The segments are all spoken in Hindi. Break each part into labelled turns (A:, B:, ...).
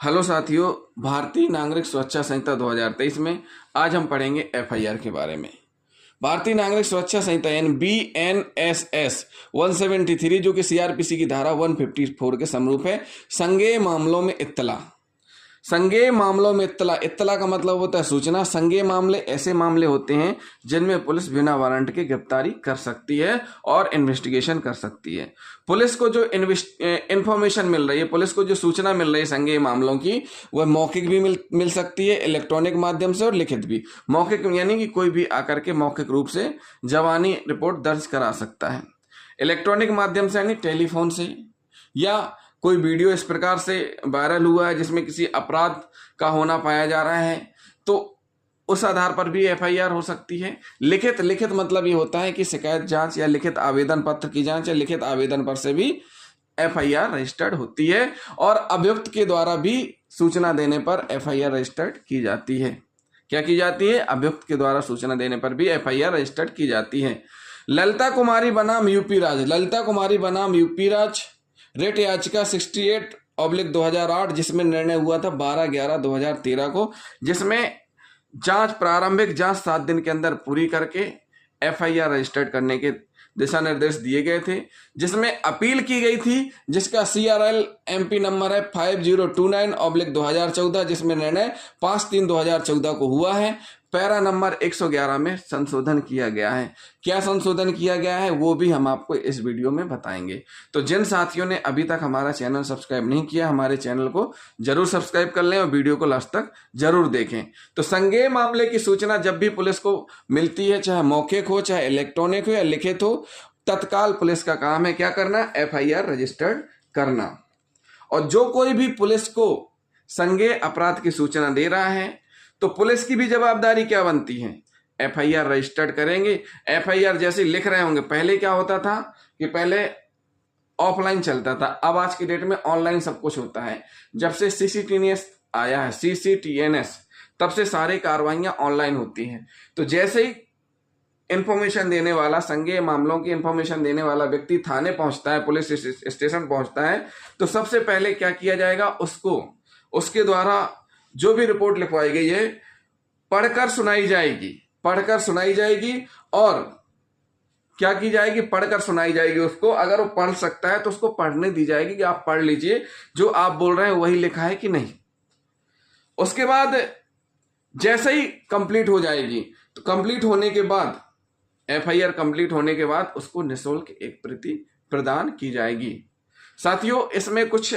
A: हेलो साथियों, भारतीय नागरिक सुरक्षा संहिता 2023 में आज हम पढ़ेंगे एफआईआर के बारे में। भारतीय नागरिक सुरक्षा संहिता यानी BNSS 173 जो कि सीआरपीसी की धारा 154 के समरूप है। संज्ञेय मामलों में इत्तला। संज्ञेय मामलों में इत्तला का मतलब होता है सूचना। संज्ञेय मामले ऐसे मामले होते हैं जिनमें पुलिस बिना वारंट के गिरफ्तारी कर सकती है और इन्वेस्टिगेशन कर सकती है। पुलिस को जो इंफॉर्मेशन मिल रही है, पुलिस को जो सूचना मिल रही है संज्ञेय मामलों की, वह मौखिक भी मिल सकती है, इलेक्ट्रॉनिक माध्यम से और लिखित भी। मौखिक यानी कि कोई भी आकर के मौखिक रूप से जवानी रिपोर्ट दर्ज करा सकता है। इलेक्ट्रॉनिक माध्यम से यानी टेलीफोन से, या कोई वीडियो इस प्रकार से वायरल हुआ है जिसमें किसी अपराध का होना पाया जा रहा है, तो उस आधार पर भी एफआईआर हो सकती है। लिखित मतलब ये होता है कि शिकायत जांच या लिखित आवेदन पत्र की जांच या लिखित आवेदन पर से भी एफआईआर रजिस्टर्ड होती है। और अभियुक्त के द्वारा भी सूचना देने पर एफआईआर रजिस्टर्ड की जाती है। क्या की जाती है? अभियुक्त के द्वारा सूचना देने पर भी एफआईआर रजिस्टर्ड की जाती है। ललिता कुमारी बनाम यूपी राज। ललिता कुमारी बनाम यूपी राज रेट याचिका 68/2008 जिसमें निर्णय हुआ था 12/11/2013 को, जिसमें प्रारंभिक जांच 7 दिन के अंदर पूरी करके एफआईआर रजिस्टर्ड करने के दिशा निर्देश दिए गए थे, जिसमें अपील की गई थी, जिसका CRL MP नंबर है 5029/2014, जिसमें निर्णय 5/3/2014 को हुआ है। पैरा नंबर 111 में संशोधन किया गया है। क्या संशोधन किया गया है वो भी हम आपको इस वीडियो में बताएंगे। तो जिन साथियों ने अभी तक हमारा चैनल सब्सक्राइब नहीं किया, हमारे चैनल को जरूर सब्सक्राइब कर लें और वीडियो को लास्ट तक जरूर देखें। तो संज्ञेय मामले की सूचना जब भी पुलिस को मिलती है, चाहे मौखिक हो, चाहे इलेक्ट्रॉनिक हो या लिखित हो, तत्काल पुलिस का काम है क्या करना? एफआईआर रजिस्टर्ड करना। और जो कोई भी पुलिस को संज्ञेय अपराध की सूचना दे रहा है तो पुलिस की भी जवाबदारी क्या बनती है? एफआईआर रजिस्टर्ड करेंगे। एफआईआर जैसे लिख रहे होंगे, पहले क्या होता था कि पहले ऑफलाइन चलता था, अब आज की डेट में ऑनलाइन सब कुछ होता है। जब से CCTNS आया है, CCTNS, तब से सारी कार्रवाइयां ऑनलाइन होती हैं। तो जैसे ही इंफॉर्मेशन देने वाला, संज्ञेय मामलों की इंफॉर्मेशन देने वाला व्यक्ति थाने पहुंचता है, पुलिस स्टेशन पहुंचता है, तो सबसे पहले क्या किया जाएगा? उसके द्वारा जो भी रिपोर्ट लिखवाई गई है पढ़कर सुनाई जाएगी। और क्या की जाएगी? पढ़कर सुनाई जाएगी उसको। अगर वो पढ़ सकता है तो उसको पढ़ने दी जाएगी कि आप पढ़ लीजिए, जो आप बोल रहे हैं वही लिखा है कि नहीं। उसके बाद जैसे ही कंप्लीट हो जाएगी, तो कंप्लीट होने के बाद, एफआईआर कंप्लीट होने के बाद उसको निःशुल्क एक प्रति प्रदान की जाएगी। साथियों, इसमें कुछ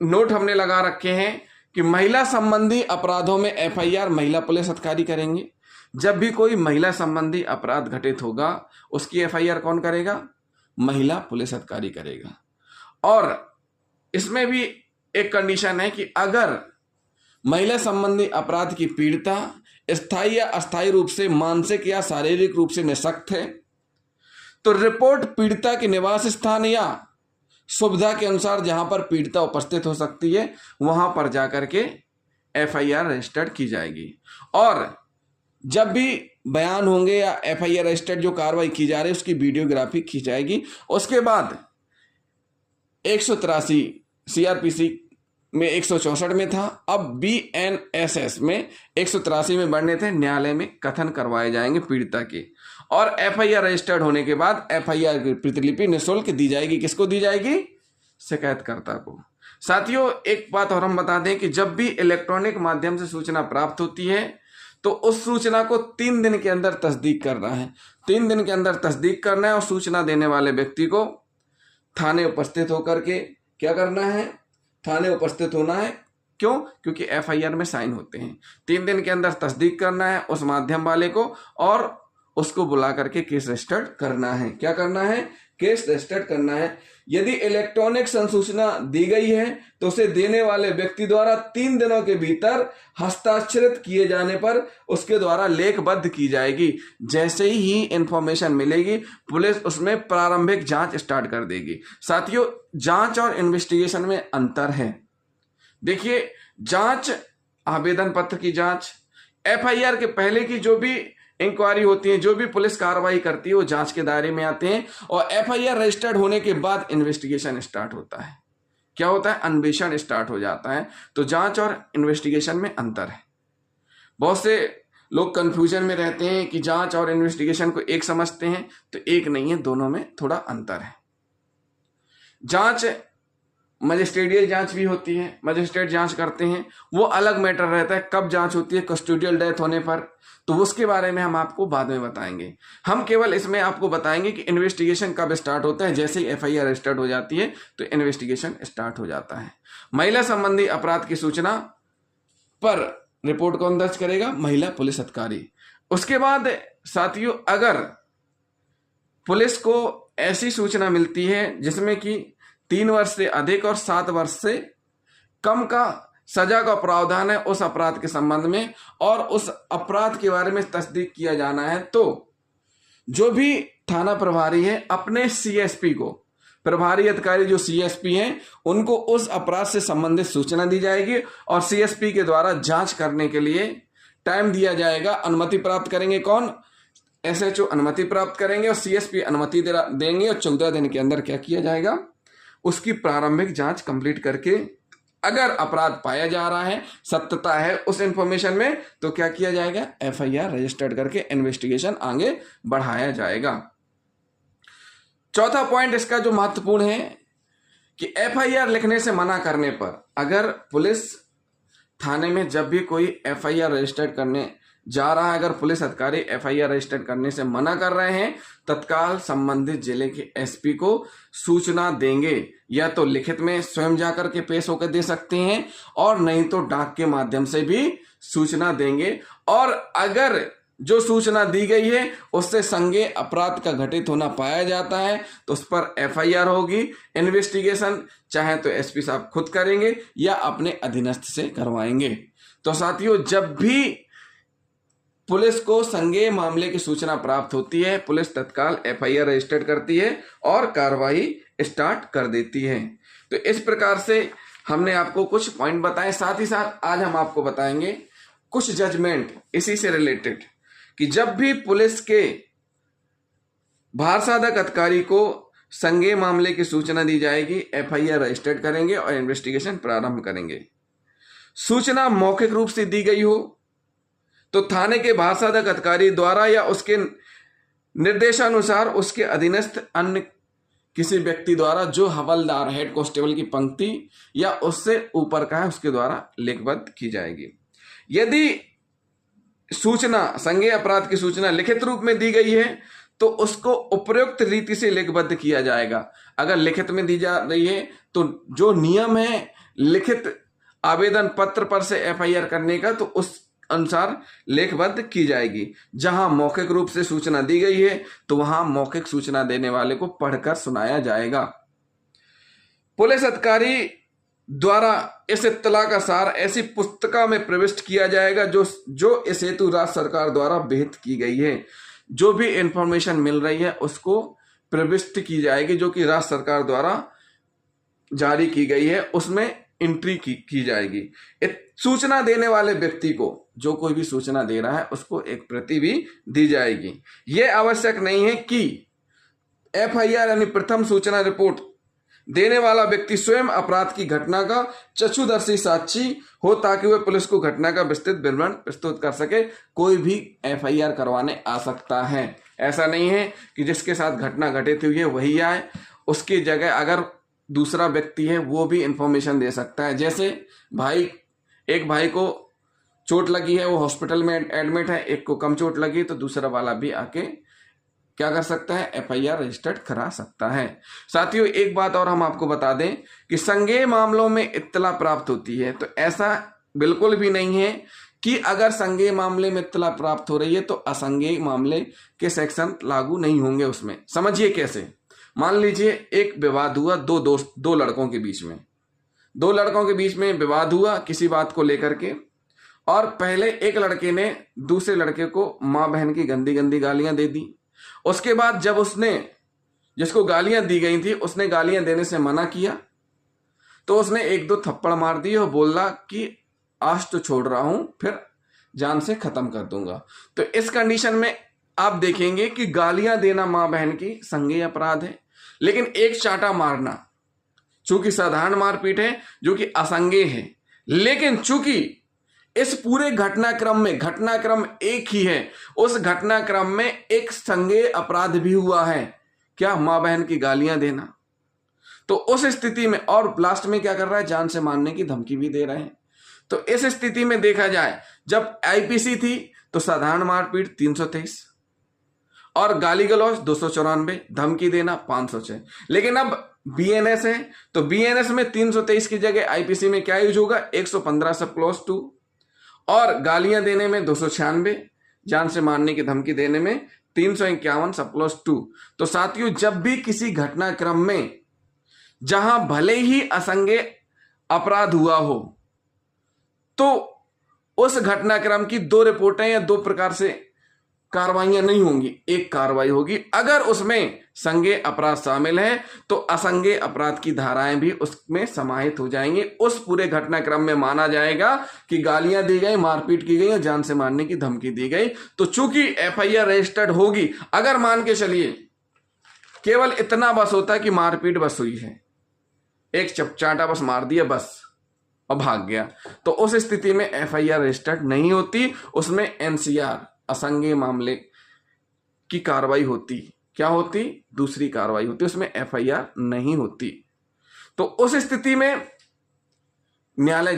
A: नोट हमने लगा रखे हैं कि महिला संबंधी अपराधों में एफआईआर महिला पुलिस अधिकारी करेंगे। जब भी कोई महिला संबंधी अपराध घटित होगा उसकी एफआईआर कौन करेगा? महिला पुलिस अधिकारी करेगा। और इसमें भी एक कंडीशन है कि अगर महिला संबंधी अपराध की पीड़िता स्थायी या अस्थायी रूप से मानसिक या शारीरिक रूप से निःशक्त है, तो रिपोर्ट पीड़िता के निवास स्थान या सुविधा के अनुसार जहां पर पीड़िता उपस्थित हो सकती है वहां पर जाकर के एफआईआर रजिस्टर्ड की जाएगी। और जब भी बयान होंगे या एफआईआर रजिस्टर्ड जो कार्रवाई की जा रही है उसकी वीडियोग्राफी की जाएगी। उसके बाद 183 CRPC में 164 में था, अब BNSS में 183 में बढ़ने थे। न्यायालय में कथन करवाए जाएंगे पीड़िता के, और एफआईआर रजिस्टर्ड होने के बाद एफआईआर की प्रतिलिपि निःशुल्क दी जाएगी। किसको दी जाएगी? शिकायतकर्ता को। साथियों, एक बात और हम बता दें कि जब भी इलेक्ट्रॉनिक माध्यम से सूचना प्राप्त होती है तो उस सूचना को 3 दिन के अंदर तस्दीक करना है। 3 दिन के अंदर तस्दीक करना है और सूचना देने वाले व्यक्ति को थाने उपस्थित होकर के क्या करना है? थाने उपस्थित होना है। क्यों? क्योंकि एफआईआर में साइन होते हैं। 3 दिन के अंदर तस्दीक करना है उस माध्यम वाले को, और उसको बुला करके केस रजिस्टर्ड करना है। क्या करना है? केस रजिस्टर्ड करना है। यदि इलेक्ट्रॉनिक संसूचना दी गई है तो उसे देने वाले व्यक्ति द्वारा 3 दिनों के भीतर हस्ताक्षरित किए जाने पर उसके द्वारा लेखबद्ध की जाएगी। जैसे ही इंफॉर्मेशन मिलेगी पुलिस उसमें प्रारंभिक जांच स्टार्ट कर देगी। साथियों, जांच और इन्वेस्टिगेशन में अंतर है। देखिए, जांच, आवेदन पत्र की जांच, एफआईआर के पहले की जो भी इंक्वायरी होती है, जो भी पुलिस कार्रवाई करती है, वो जांच के दायरे में आते हैं। और एफआईआर रजिस्टर्ड होने के बाद इन्वेस्टिगेशन स्टार्ट होता है। क्या होता है, अन्वेषण स्टार्ट हो जाता है। तो जांच और इन्वेस्टिगेशन में अंतर है। बहुत से लोग कंफ्यूजन में रहते हैं कि जांच और इन्वेस्टिगेशन को एक समझते हैं, तो एक नहीं है, दोनों में थोड़ा अंतर है। जांच मजिस्ट्रेटियल जांच भी होती है, मजिस्ट्रेट जांच करते हैं, वो अलग मैटर रहता है। कब जांच होती है, कस्टोडियल डेथ होने पर, तो उसके बारे में हम आपको बाद में बताएंगे। हम केवल इसमें आपको बताएंगे कि इन्वेस्टिगेशन कब स्टार्ट होता है। जैसे ही एफआईआर स्टार्ट हो जाती है तो इन्वेस्टिगेशन स्टार्ट हो जाता है। महिला संबंधी अपराध की सूचना पर रिपोर्ट कौन दर्ज करेगा, महिला पुलिस अधिकारी। उसके बाद साथियों, अगर पुलिस को ऐसी सूचना मिलती है जिसमें कि 3 वर्ष से अधिक और 7 वर्ष से कम का सजा का प्रावधान है उस अपराध के संबंध में, और उस अपराध के बारे में तस्दीक किया जाना है, तो जो भी थाना प्रभारी है अपने सीएसपी को, प्रभारी अधिकारी जो सीएसपी हैं, उनको उस अपराध से संबंधित सूचना दी जाएगी और सीएसपी के द्वारा जांच करने के लिए टाइम दिया जाएगा। अनुमति प्राप्त करेंगे कौन, एसएचओ अनुमति प्राप्त करेंगे और सीएसपी अनुमति देंगे, और 14 दिन के अंदर क्या किया जाएगा, उसकी प्रारंभिक जांच कंप्लीट करके अगर अपराध पाया जा रहा है, सत्यता है उस इंफॉर्मेशन में, तो क्या किया जाएगा, एफआईआर रजिस्टर्ड करके इन्वेस्टिगेशन आगे बढ़ाया जाएगा। चौथा पॉइंट इसका जो महत्वपूर्ण है कि एफआईआर लिखने से मना करने पर, अगर पुलिस थाने में जब भी कोई एफआईआर रजिस्टर्ड करने जा रहा है, अगर पुलिस अधिकारी एफआईआर रजिस्टर्ड करने से मना कर रहे हैं, तत्काल संबंधित जिले के एसपी को सूचना देंगे। या तो लिखित में स्वयं जाकर के पेश होकर दे सकते हैं, और नहीं तो डाक के माध्यम से भी सूचना देंगे। और अगर जो सूचना दी गई है उससे संज्ञेय अपराध का घटित होना पाया जाता है तो उस पर एफआईआर होगी। इन्वेस्टिगेशन चाहे तो एसपी साहब खुद करेंगे या अपने अधीनस्थ से करवाएंगे। तो साथियों, जब भी पुलिस को संज्ञेय मामले की सूचना प्राप्त होती है, पुलिस तत्काल एफआईआर रजिस्टर्ड करती है और कार्रवाई स्टार्ट कर देती है। तो इस प्रकार से हमने आपको कुछ पॉइंट बताए। साथ ही साथ आज हम आपको बताएंगे कुछ जजमेंट इसी से रिलेटेड, कि जब भी पुलिस के भारसाधक अधिकारी को संज्ञेय मामले की सूचना दी जाएगी, एफआईआर रजिस्टर्ड करेंगे और इन्वेस्टिगेशन प्रारंभ करेंगे। सूचना मौखिक रूप से दी गई हो तो थाने के भारसाधक अधिकारी द्वारा या उसके निर्देशानुसार उसके अधीनस्थ अन्य किसी व्यक्ति द्वारा, जो हवलदार हेड कांस्टेबल की पंक्ति या उससे ऊपर का है, उसके द्वारा लिखबद्ध की जाएगी। यदि सूचना, संज्ञेय अपराध की सूचना लिखित रूप में दी गई है तो उसको उपयुक्त रीति से लिखबद्ध किया जाएगा। अगर लिखित में दी जा रही है तो जो नियम है लिखित आवेदन पत्र पर से एफआईआर करने का, तो उस अनुसार लेखबद्ध की जाएगी। जहां मौखिक रूप से सूचना दी गई है तो वहां मौखिक सूचना देने वाले को पढ़कर सुनाया जाएगा। पुलिस अधिकारी द्वारा इस इत्तला का सार ऐसी पुस्तिका में प्रविष्ट किया जाएगा जो इस हेतु राज्य सरकार द्वारा विहित की गई है। जो भी इंफॉर्मेशन मिल रही है उसको प्रविष्ट की जाएगी, जो कि राज्य सरकार द्वारा जारी की गई है, उसमें एंट्री की जाएगी। सूचना देने वाले व्यक्ति को, जो कोई भी सूचना दे रहा है, उसको एक प्रति भी दी जाएगी। यह आवश्यक नहीं है कि एफआईआर यानी प्रथम सूचना रिपोर्ट देने वाला व्यक्ति स्वयं अपराध की घटना का चक्षुदर्शी साक्षी हो, ताकि वह पुलिस को घटना का विस्तृत विवरण प्रस्तुत कर सके। कोई भी एफआईआर करवाने आ सकता है। ऐसा नहीं है कि जिसके साथ घटना घटित हुई है वही आए, उसकी जगह अगर दूसरा व्यक्ति है वो भी इंफॉर्मेशन दे सकता है। जैसे एक भाई को चोट लगी है, वो हॉस्पिटल में एडमिट है, एक को कम चोट लगी, तो दूसरा वाला भी आके क्या कर सकता है, एफआईआर रजिस्टर्ड करा सकता है। साथियों, एक बात और हम आपको बता दें कि संज्ञेय मामलों में इत्तला प्राप्त होती है, तो ऐसा बिल्कुल भी नहीं है कि अगर संज्ञेय मामले में इत्तला प्राप्त हो रही है तो असंज्ञेय मामले के सेक्शन लागू नहीं होंगे उसमें। समझिए कैसे। मान लीजिए एक विवाद हुआ दो लड़कों के बीच में। दो लड़कों के बीच में विवाद हुआ किसी बात को लेकर के, और पहले एक लड़के ने दूसरे लड़के को माँ बहन की गंदी गंदी गालियां दे दी। उसके बाद जब उसने, जिसको गालियां दी गई थी, उसने गालियां देने से मना किया, तो उसने 1-2 थप्पड़ मार दिए और बोला कि आज तो छोड़ रहा हूं, फिर जान से खत्म कर दूंगा। तो इस कंडीशन में आप देखेंगे कि गालियां देना माँ बहन की संज्ञेय अपराध है, लेकिन एक चांटा मारना चूंकि साधारण मारपीट है जो कि असंज्ञेय है, लेकिन चूंकि इस पूरे घटनाक्रम में घटनाक्रम एक ही है, उस घटनाक्रम में एक संज्ञेय अपराध भी हुआ है, क्या, मां बहन की गालियां देना। तो उस स्थिति में, और लास्ट में क्या कर रहा है, जान से मारने की धमकी भी दे रहे हैं। तो इस स्थिति में देखा जाए, जब आईपीसी थी तो साधारण मारपीट 323 और गाली गलौज 294, धमकी देना 506। लेकिन अब बीएनएस है तो बीएनएस में 323 की जगह आईपीसी में क्या यूज होगा, 115 सब क्लॉज 2, और गालियां देने में 296, जान से मारने की धमकी देने में 351 सब क्लॉज 2। तो साथियों, जब भी किसी घटनाक्रम में जहां भले ही असंज्ञेय अपराध हुआ हो, तो उस घटनाक्रम की 2 रिपोर्टें या 2 प्रकार से कार्रवाइयां नहीं होंगी, एक कार्रवाई होगी। अगर उसमें संज्ञेय अपराध शामिल है तो असंज्ञेय अपराध की धाराएं भी उसमें समाहित हो जाएंगी। उस पूरे घटनाक्रम में माना जाएगा कि गालियां दी गई, मारपीट की गई और जान से मारने की धमकी दी गई। तो चूंकि एफआईआर रजिस्टर्ड होगी, अगर मान के चलिए केवल इतना बस होता कि मारपीट बस हुई है, एक चपचाटा बस मार दिया बस और भाग गया, तो उस स्थिति में एफआईआर रजिस्टर्ड नहीं होती, उसमें एनसीआर असंज्ञेय मामले की कार्रवाई होती। क्या होती, दूसरी कार्रवाई होती, उसमें एफआईआर नहीं होती। तो उस स्थिति में न्यायालय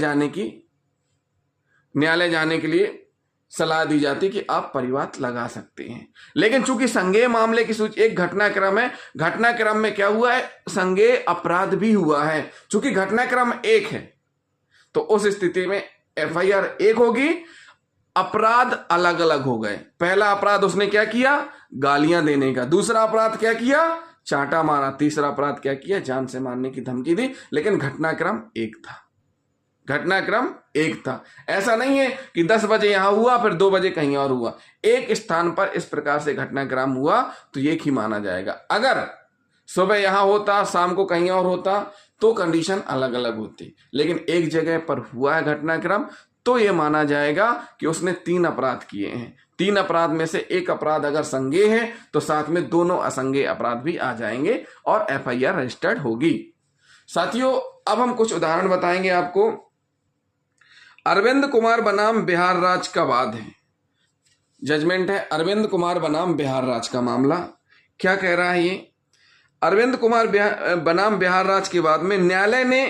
A: जाने के लिए सलाह दी जाती कि आप परिवाद लगा सकते हैं। लेकिन चूंकि संज्ञेय मामले की सूची, एक घटनाक्रम है, घटनाक्रम में क्या हुआ है, संज्ञेय अपराध भी हुआ है। चूंकि घटनाक्रम एक है तो उस स्थिति में एफआईआर एक होगी, अपराध अलग अलग हो गए। पहला अपराध उसने क्या किया, गालियां देने का, दूसरा अपराध क्या किया, चांटा मारा, तीसरा अपराध क्या किया, जान से मारने की धमकी दी। लेकिन घटनाक्रम एक था। ऐसा नहीं है कि 10 बजे यहां हुआ फिर 2 बजे कहीं और हुआ, एक स्थान पर इस प्रकार से घटनाक्रम हुआ तो एक ही माना जाएगा। अगर सुबह यहां होता, शाम को कहीं और होता तो कंडीशन अलग अलग होती, लेकिन एक जगह पर हुआ है घटनाक्रम तो यह माना जाएगा कि उसने 3 अपराध किए हैं। 3 अपराध में से एक अपराध अगर संज्ञेय है तो साथ में दोनों असंज्ञेय अपराध भी आ जाएंगे और एफआईआर रजिस्टर्ड होगी। साथियों, अब हम कुछ उदाहरण बताएंगे आपको। अरविंद कुमार बनाम बिहार राज्य का वाद है, जजमेंट है अरविंद कुमार बनाम बिहार राज्य का मामला। क्या कह रहा है ये, अरविंद कुमार बनाम बिहार राज्य के वाद में न्यायालय ने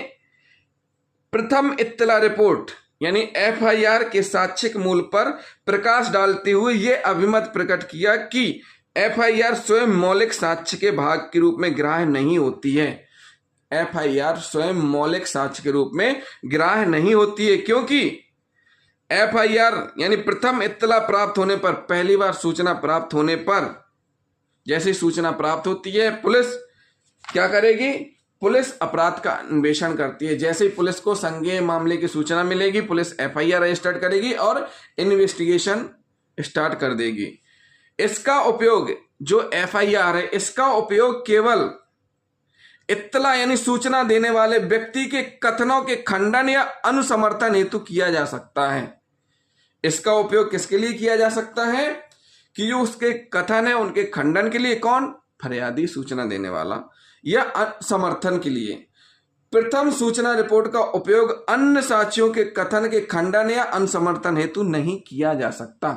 A: प्रथम इत्तला रिपोर्ट यानी एफआईआर के साक्ष्यिक मूल पर प्रकाश डालते हुए यह अभिमत प्रकट किया कि एफआईआर स्वयं मौलिक साक्ष्य के भाग के रूप में ग्राह्य नहीं होती है। एफआईआर स्वयं मौलिक साक्ष्य के रूप में ग्राह्य नहीं होती है, क्योंकि एफआईआर यानी प्रथम इत्तला प्राप्त होने पर, पहली बार सूचना प्राप्त होने पर, जैसे सूचना प्राप्त होती है पुलिस क्या करेगी, पुलिस अपराध का अन्वेषण करती है। जैसे ही पुलिस को संज्ञेय मामले की सूचना मिलेगी, पुलिस एफआईआर रजिस्टर्ड करेगी और इन्वेस्टिगेशन स्टार्ट कर देगी। इसका उपयोग, जो एफआईआर है, इसका उपयोग केवल इत्तला यानी सूचना देने वाले व्यक्ति के कथनों के खंडन या अनुसमर्थन हेतु किया जा सकता है। इसका उपयोग किसके लिए किया जा सकता है कि जो उसके कथन है उनके खंडन के लिए, कौन, फरियादी, सूचना देने वाला, या समर्थन के लिए। प्रथम सूचना रिपोर्ट का उपयोग अन्य साक्ष्यों के कथन के खंडन या अनुसमर्थन हेतु नहीं किया जा सकता।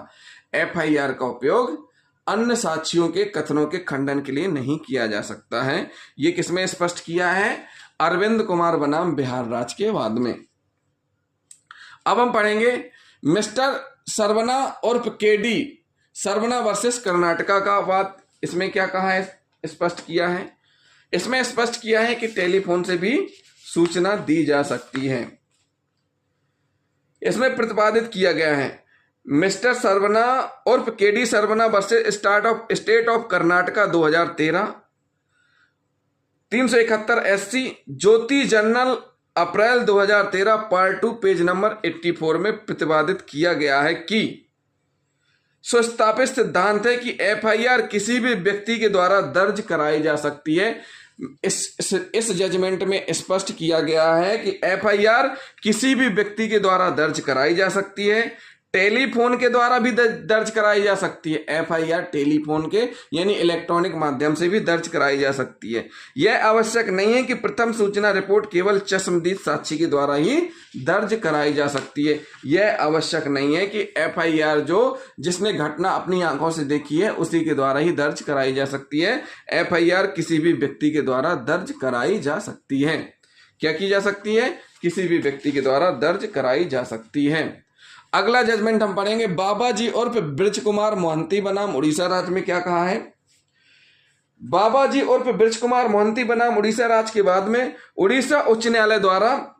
A: एफआईआर का उपयोग अन्य साक्ष्यों के कथनों के खंडन के लिए नहीं किया जा सकता है। यह किसमें स्पष्ट किया है, अरविंद कुमार बनाम बिहार राज्य के वाद में। अब हम पढ़ेंगे मिस्टर सरवना उर्फ केडी सरवना वर्सेस कर्नाटका का वाद। इसमें क्या कहा है, स्पष्ट किया है, इसमें स्पष्ट किया है कि टेलीफोन से भी सूचना दी जा सकती है। इसमें प्रतिपादित किया गया है मिस्टर सरवना उर्फ KD Saravana versus state of Karnataka 2013 371 SC Jyoti journal April 2013 part 2 page number 84 में प्रतिपादित किया गया है कि सुस्थापित सिद्धांत है कि एफआईआर किसी भी व्यक्ति के द्वारा दर्ज कराई जा सकती है। इस जजमेंट में स्पष्ट किया गया है कि एफआईआर किसी भी व्यक्ति के द्वारा दर्ज कराई जा सकती है। टेलीफोन के द्वारा भी दर्ज कराई जा सकती है। एफआईआर टेलीफोन के यानी इलेक्ट्रॉनिक माध्यम से भी दर्ज कराई जा सकती है। यह आवश्यक नहीं है कि प्रथम सूचना रिपोर्ट केवल चश्मदीद साक्षी के द्वारा ही दर्ज कराई जा सकती है। यह आवश्यक नहीं है कि एफआईआर जो जिसने घटना अपनी आंखों से देखी है उसी के द्वारा ही दर्ज कराई जा सकती है। एफआईआर किसी भी व्यक्ति के द्वारा दर्ज कराई जा सकती है। क्या की जा सकती है? किसी भी व्यक्ति के द्वारा दर्ज कराई जा सकती है। अगला जजमेंट हम पढ़ेंगे। बाबाजी उर्फ ब्रज कुमार मोहंती बनाम उड़ीसा राज्य में क्या कहा है? बाबाजी उर्फ ब्रज कुमार मोहंती बनाम उड़ीसा राज्य के बाद में उड़ीसा उच्च न्यायालय द्वारा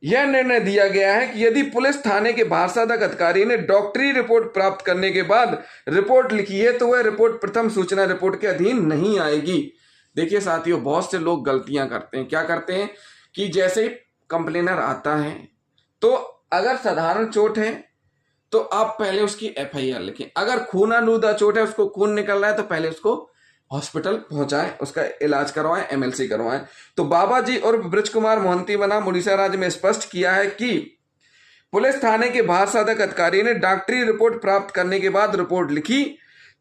A: यह निर्णय दिया गया है कि यदि पुलिस थाने के भारसाधक अधिकारी ने डॉक्टरी रिपोर्ट प्राप्त करने के बाद रिपोर्ट लिखी है तो वह रिपोर्ट प्रथम सूचना रिपोर्ट के अधीन नहीं आएगी। देखिए साथियों, बहुत से लोग गलतियां करते हैं। क्या करते हैं कि जैसे ही कंप्लेनर आता है तो अगर साधारण चोट है तो आप पहले उसकी एफआईआर लिखें। अगर खूनालूदा चोट है, उसको खून निकल रहा है, तो पहले उसको हॉस्पिटल पहुंचाएं, उसका इलाज करवाएं, एमएलसी करवाएं। तो बाबाजी और ब्रज कुमार मोहंती बनाम उड़ीसा राज्य में स्पष्ट किया है कि पुलिस थाने के भारसाधक अधिकारी ने डॉक्टरी रिपोर्ट प्राप्त करने के बाद रिपोर्ट लिखी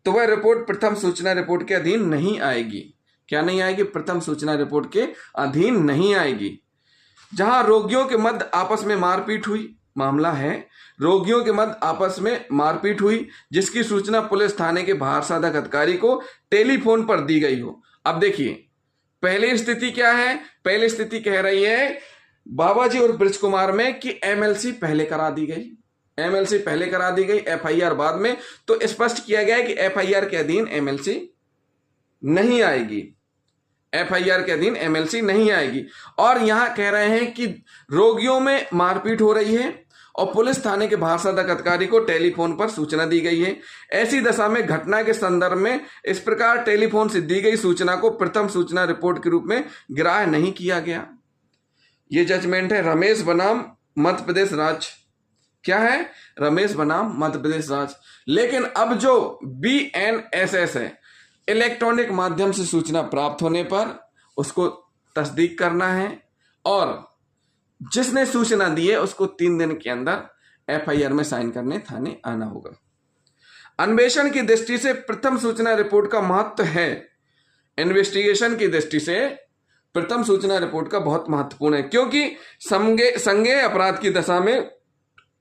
A: तो वह रिपोर्ट प्रथम सूचना रिपोर्ट के अधीन नहीं आएगी। क्या नहीं आएगी? प्रथम सूचना रिपोर्ट के अधीन नहीं आएगी। जहां रोगियों के मध्य आपस में मारपीट हुई, मामला है रोगियों के मध्य आपस में मारपीट हुई जिसकी सूचना पुलिस थाने के भारसाधक अधिकारी को टेलीफोन पर दी गई हो। अब देखिए पहली स्थिति क्या है? पहली स्थिति कह रही है बाबाजी और ब्रज कुमार में कि एमएलसी पहले करा दी गई, एमएलसी पहले करा दी गई, एफआईआर बाद में। तो स्पष्ट किया गया है कि एफआईआर के अधीन एमएलसी नहीं आएगी, एफआईआर के अधीन एमएलसी नहीं आएगी। और यहां कह रहे हैं कि रोगियों में मारपीट हो रही है और पुलिस थाने के भारसाधक अधिकारी को टेलीफोन पर सूचना दी गई है। ऐसी दशा में घटना के संदर्भ में इस प्रकार टेलीफोन से दी गई सूचना को प्रथम सूचना रिपोर्ट के रूप में ग्राह्य नहीं किया गया। यह जजमेंट है रमेश बनाम मध्य प्रदेश राज्य। क्या है? रमेश बनाम मध्य प्रदेश राज्य। लेकिन अब जो BNSS है, इलेक्ट्रॉनिक माध्यम से सूचना प्राप्त होने पर उसको तस्दीक करना है और जिसने सूचना दी है उसको 3 दिन के अंदर एफआईआर में साइन करने थाने आना होगा। अन्वेषण की दृष्टि से प्रथम सूचना रिपोर्ट का महत्व है। इन्वेस्टिगेशन की दृष्टि से प्रथम सूचना रिपोर्ट का बहुत महत्वपूर्ण है, क्योंकि संज्ञेय अपराध की दशा में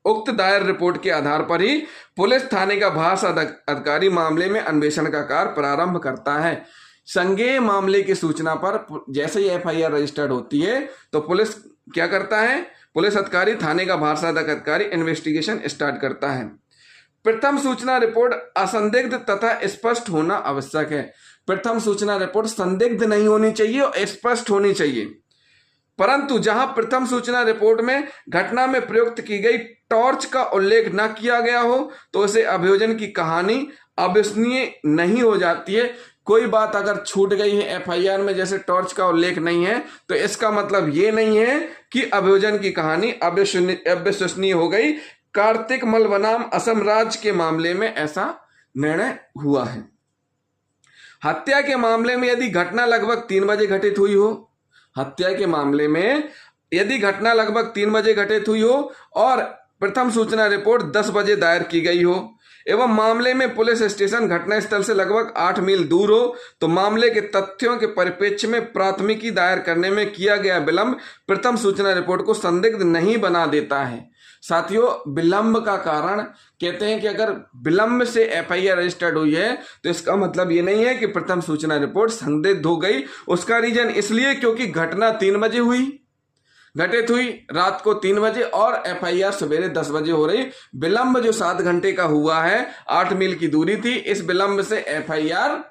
A: उक्त दायर रिपोर्ट के आधार पर ही पुलिस थाने का भारसाधक अधिकारी मामले में अन्वेषण का कार्य प्रारंभ करता है। संज्ञेय मामले की सूचना पर जैसे ही एफआईआर रजिस्टर्ड होती है तो पुलिस क्या करता है? पुलिस अधिकारी, थाने का भारसाधक अधिकारी इन्वेस्टिगेशन स्टार्ट करता है। प्रथम सूचना रिपोर्ट असंदिग्ध तथा स्पष्ट होना आवश्यक है। प्रथम सूचना रिपोर्ट संदिग्ध नहीं होनी चाहिए और स्पष्ट होनी चाहिए। परंतु जहां प्रथम सूचना रिपोर्ट में घटना में प्रयुक्त की गई टॉर्च का उल्लेख न किया गया हो तो उसे अभियोजन की कहानी अविश्वसनीय नहीं हो जाती है। कोई बात अगर छूट गई है एफआईआर में, जैसे टॉर्च का उल्लेख नहीं है, तो इसका मतलब ये नहीं है कि अभियोजन की कहानी अविश्वसनीय हो गई। कार्तिक मल बनाम असम राज्य के मामले में ऐसा निर्णय हुआ है। हत्या के मामले में यदि घटना लगभग 3 बजे घटित हुई हो, हत्या के मामले में यदि घटना लगभग 3 बजे घटित हुई हो और प्रथम सूचना रिपोर्ट 10 बजे दायर की गई हो एवं मामले में पुलिस स्टेशन घटनास्थल से लगभग 8 मील दूर हो तो मामले के तथ्यों के परिप्रेक्ष्य में प्राथमिकी दायर करने में किया गया विलंब प्रथम सूचना रिपोर्ट को संदिग्ध नहीं बना देता है। साथियों, विलंब का कारण कहते हैं कि अगर विलंब से एफआईआर रजिस्टर्ड हुई है तो इसका मतलब ये नहीं है कि प्रथम सूचना रिपोर्ट संदिग्ध हो गई। उसका रीजन इसलिए क्योंकि घटना 3 बजे घटित हुई रात को 3 बजे और एफआईआर सवेरे 10 बजे हो रही। विलंब जो 7 घंटे का हुआ है, 8 मील की दूरी थी, इस विलंब से एफआईआर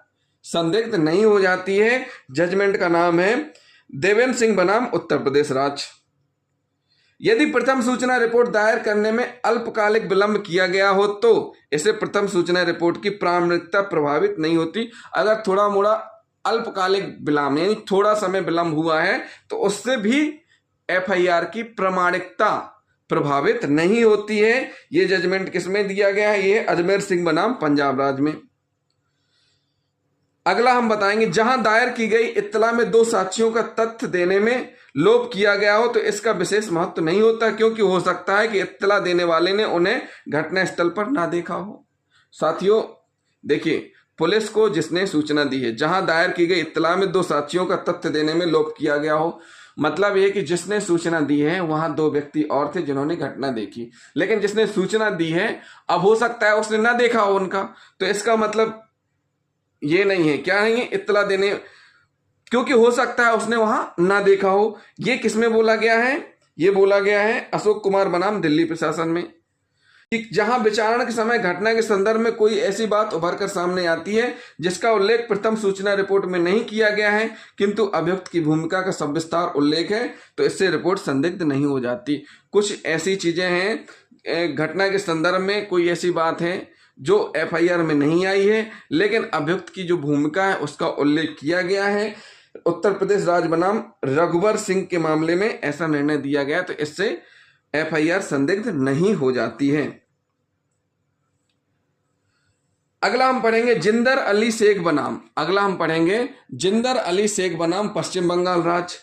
A: संदिग्ध नहीं हो जाती है। जजमेंट का नाम है देवेंद्र सिंह बनाम उत्तर प्रदेश राज्य। यदि प्रथम सूचना रिपोर्ट दायर करने में अल्पकालिक विलंब किया गया हो तो इसे प्रथम सूचना रिपोर्ट की प्रामाणिकता प्रभावित नहीं होती। अगर थोड़ा मोड़ा अल्पकालिक विलंब यानी थोड़ा समय विलंब हुआ है तो उससे भी एफआईआर की प्रामाणिकता प्रभावित नहीं होती है। यह जजमेंट किसमें दिया गया है? यह अजमेर सिंह बनाम पंजाब राज्य में। अगला हम बताएंगे, जहां दायर की गई इत्तला में 2 साक्षियों का तथ्य देने में लोप किया गया हो तो इसका विशेष महत्व नहीं होता, क्योंकि हो सकता है कि इत्तला देने वाले ने उन्हें घटनास्थल पर ना देखा हो। साथियों देखिए, पुलिस को जिसने सूचना दी है, जहां दायर की गई इत्तला में 2 साक्षियों का तथ्य देने में लोप किया गया हो, मतलब यह कि जिसने सूचना दी है वहां 2 व्यक्ति और थे जिन्होंने घटना देखी, लेकिन जिसने सूचना दी है अब हो सकता है उसने ना देखा हो उनका, तो इसका मतलब ये नहीं है, क्या नहीं है, इत्तला देने, क्योंकि हो सकता है उसने वहां ना देखा हो। ये किसमें बोला गया है? ये बोला गया है अशोक कुमार बनाम दिल्ली प्रशासन में, कि जहां विचारण के समय घटना के संदर्भ में कोई ऐसी बात उभर कर सामने आती है जिसका उल्लेख प्रथम सूचना रिपोर्ट में नहीं किया गया है, किंतु अभियुक्त की भूमिका का सविस्तार उल्लेख है, तो इससे रिपोर्ट संदिग्ध नहीं हो जाती। कुछ ऐसी चीजें हैं, घटना के संदर्भ में कोई ऐसी बात है जो एफआईआर में नहीं आई है, लेकिन अभियुक्त की जो भूमिका है उसका उल्लेख किया गया है। उत्तर प्रदेश राज्य बनाम रघुवर सिंह के मामले में ऐसा निर्णय दिया गया, तो इससे एफआईआर संदिग्ध नहीं हो जाती है। अगला हम पढ़ेंगे जिंदर अली शेख बनाम, अगला हम पढ़ेंगे जिंदर अली शेख बनाम पश्चिम बंगाल राज्य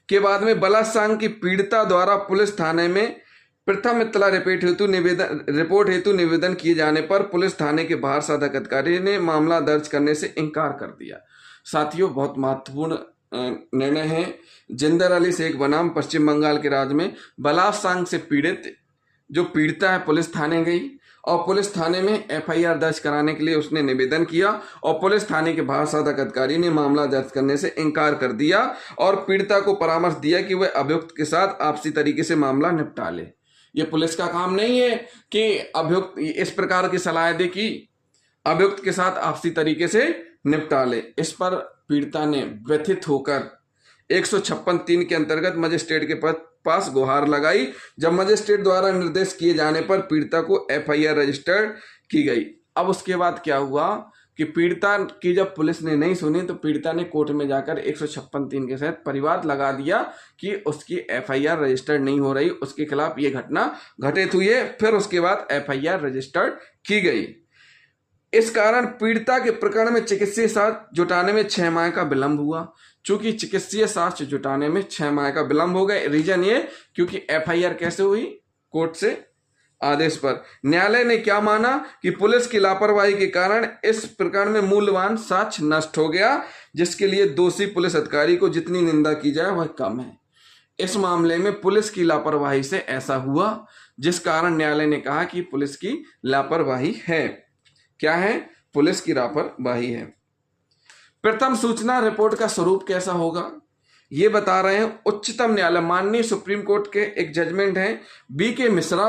A: के बाद में बलात्कार की पीड़िता द्वारा पुलिस थाने में प्रथम इत्तला रिपोर्ट हेतु निवेदन किए जाने पर पुलिस थाने के बाहर साधक अधिकारी ने मामला दर्ज करने से इनकार कर दिया। साथियों बहुत महत्वपूर्ण निर्णय है। जिंदर अली शेख बनाम पश्चिम बंगाल के राज्य में बलात्कार से पीड़ित जो पीड़िता है पुलिस थाने गई और पुलिस थाने में एफआईआर दर्ज कराने के लिए उसने निवेदन किया और पुलिस थाने के बाहर साधक अधिकारी ने मामला दर्ज करने से इनकार कर दिया और पीड़िता को परामर्श दिया कि वह अभियुक्त के साथ आपसी तरीके से मामला निपटा ले। ये पुलिस का काम नहीं है कि अभियुक्त इस प्रकार की सलाह दे कि अभियुक्त के साथ आपसी तरीके से निपटा ले। इस पर पीड़िता ने व्यथित होकर 156(3) के अंतर्गत मजिस्ट्रेट के पास गुहार लगाई। जब मजिस्ट्रेट द्वारा निर्देश किए जाने पर पीड़िता को एफआईआर रजिस्टर्ड की गई। अब उसके बाद क्या हुआ कि पीड़िता की जब पुलिस ने नहीं सुनी तो पीड़िता ने कोर्ट में जाकर 156(3) के तहत परिवाद लगा दिया कि उसकी एफआईआर रजिस्टर्ड नहीं हो रही, उसके खिलाफ ये घटना घटित हुई है। फिर उसके बाद एफआईआर रजिस्टर्ड की गई। इस कारण पीड़िता के प्रकरण में चिकित्सीय साक्ष्य जुटाने में 6 माह का विलंब हुआ। चूंकि चिकित्सीय साक्ष्य जुटाने में 6 माह का विलंब हो गए, रीजन ये क्योंकि एफआईआर कैसे हुई? कोर्ट से आदेश पर। न्यायालय ने क्या माना कि पुलिस की लापरवाही के कारण इस प्रकरण में मूल्यवान साक्ष्य नष्ट हो गया, जिसके लिए दोषी पुलिस अधिकारी को जितनी निंदा की जाए वह कम है। इस मामले में पुलिस की लापरवाही से ऐसा हुआ, जिस कारण न्यायालय ने कहा कि पुलिस की लापरवाही है। क्या है? पुलिस की लापरवाही है। प्रथम सूचना रिपोर्ट का स्वरूप कैसा होगा ये बता रहे हैं उच्चतम न्यायालय माननीय सुप्रीम कोर्ट के एक जजमेंट है बीके मिश्रा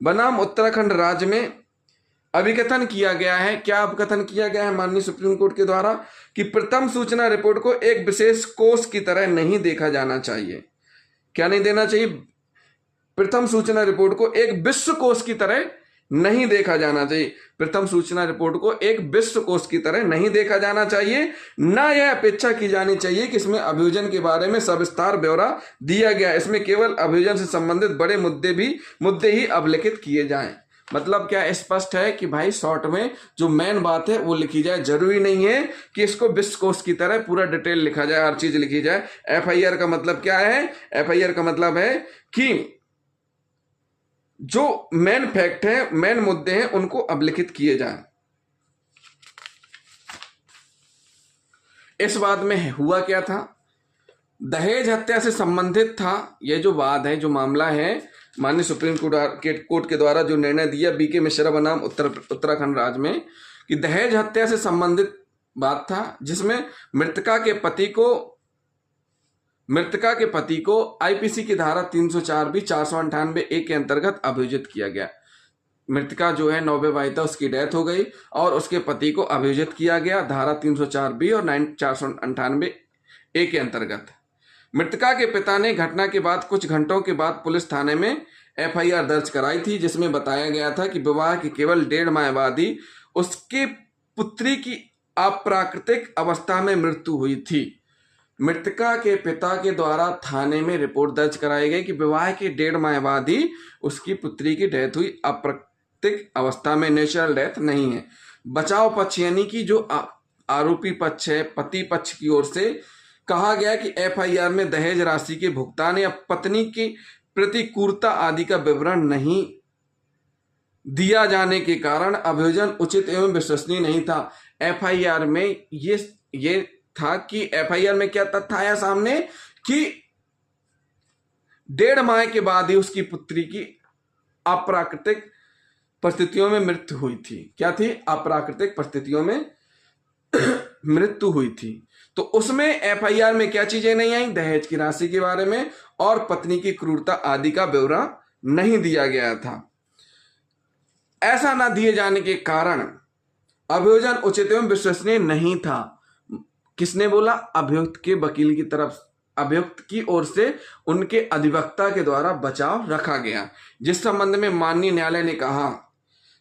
A: बनाम उत्तराखंड राज्य में अभिकथन किया गया है। क्या अभिकथन किया गया है माननीय सुप्रीम कोर्ट के द्वारा कि प्रथम सूचना रिपोर्ट को एक विशेष कोष की तरह नहीं देखा जाना चाहिए। क्या नहीं देना चाहिए? प्रथम सूचना रिपोर्ट को एक विश्व कोष की तरह नहीं देखा जाना चाहिए। प्रथम सूचना रिपोर्ट को एक विश्व कोष की तरह नहीं देखा जाना चाहिए। ना यह अपेक्षा की जानी चाहिए कि इसमें अभियोजन के बारे में सविस्तार ब्यौरा दिया गया। इसमें केवल अभियोजन से संबंधित बड़े मुद्दे ही अभिलिखित किए जाएं। मतलब क्या स्पष्ट है कि भाई शॉर्ट में जो मेन बात है वो लिखी जाए। जरूरी नहीं है कि इसको विश्व कोष की तरह पूरा डिटेल लिखा जाए, हर चीज लिखी जाए। एफआईआर का मतलब क्या है? एफआईआर का मतलब है कि जो मेन फैक्ट है, मेन मुद्दे हैं, उनको अभिलिखित किए जाएं। इस वाद में हुआ क्या था? दहेज हत्या से संबंधित था यह जो वाद है, जो मामला है। माननीय सुप्रीम कोर्ट के द्वारा जो निर्णय दिया बीके मिश्रा बनाम उत्तराखंड राज्य में कि दहेज हत्या से संबंधित बात था, जिसमें मृतका के पति को आईपीसी की धारा 304B 498A के अंतर्गत अभियोजित किया गया। मृतका जो है नवविवाहिता, उसकी डेथ हो गई और उसके पति को अभियोजित किया गया धारा 304B और 498A के अंतर्गत। मृतका के पिता ने घटना के बाद कुछ घंटों के बाद पुलिस थाने में एफआईआर दर्ज कराई थी, जिसमें बताया गया था कि विवाह के केवल 1.5 माह बाद ही उसकी पुत्री की अप्राकृतिक अवस्था में मृत्यु हुई थी। मृतका के पिता के द्वारा थाने में रिपोर्ट दर्ज कराई गई कि विवाह के 1.5 माह बाद ही उसकी पुत्री की डेथ हुई, अप्राकृतिक अवस्था में, नेचुरल डेथ नहीं है। बचाव पक्ष यानी कि जो आरोपी पक्ष है, पति पक्ष की ओर से कहा गया कि एफआईआर में दहेज राशि के भुगतान या पत्नी की प्रतिकूलता आदि का विवरण नहीं दिया जाने के कारण अभियोजन उचित एवं विश्वसनीय नहीं था। एफआईआर में ये था कि एफआईआर में क्या तथ्य आया सामने कि 1.5 माह के बाद ही उसकी पुत्री की अप्राकृतिक परिस्थितियों में मृत्यु हुई थी। क्या थी? अप्राकृतिक परिस्थितियों में मृत्यु हुई थी। तो उसमें एफआईआर में क्या चीजें नहीं आई? दहेज की राशि के बारे में और पत्नी की क्रूरता आदि का ब्यौरा नहीं दिया गया था। ऐसा न दिए जाने के कारण अभियोजन उचित एवं विश्वसनीय नहीं था। किसने बोला? अभियुक्त के वकील की तरफ, अभियुक्त की ओर से उनके अधिवक्ता के द्वारा बचाव रखा गया, जिस संबंध में माननीय न्यायालय ने कहा,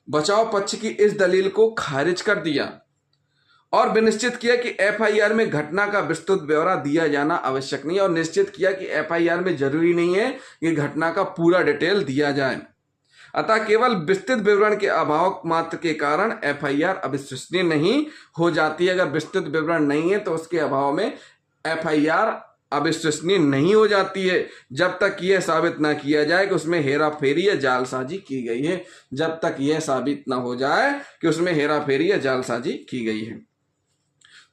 A: बचाव पक्ष की इस दलील को खारिज कर दिया और विनिश्चित किया कि एफआईआर में घटना का विस्तृत ब्यौरा दिया जाना आवश्यक नहीं है, और निश्चित किया कि एफआईआर में जरूरी नहीं है कि घटना का पूरा डिटेल दिया जाए। अतः केवल विस्तृत विवरण के अभाव मात्र के कारण एफआईआर अविश्वसनीय नहीं हो जाती है। अगर विस्तृत विवरण नहीं है तो उसके अभाव में एफआईआर अविश्वसनीय नहीं हो जाती है, जब तक यह साबित ना किया जाए कि उसमें हेराफेरी या जालसाजी की गई है। जब तक यह साबित ना हो जाए कि उसमें हेराफेरी या जालसाजी की गई है।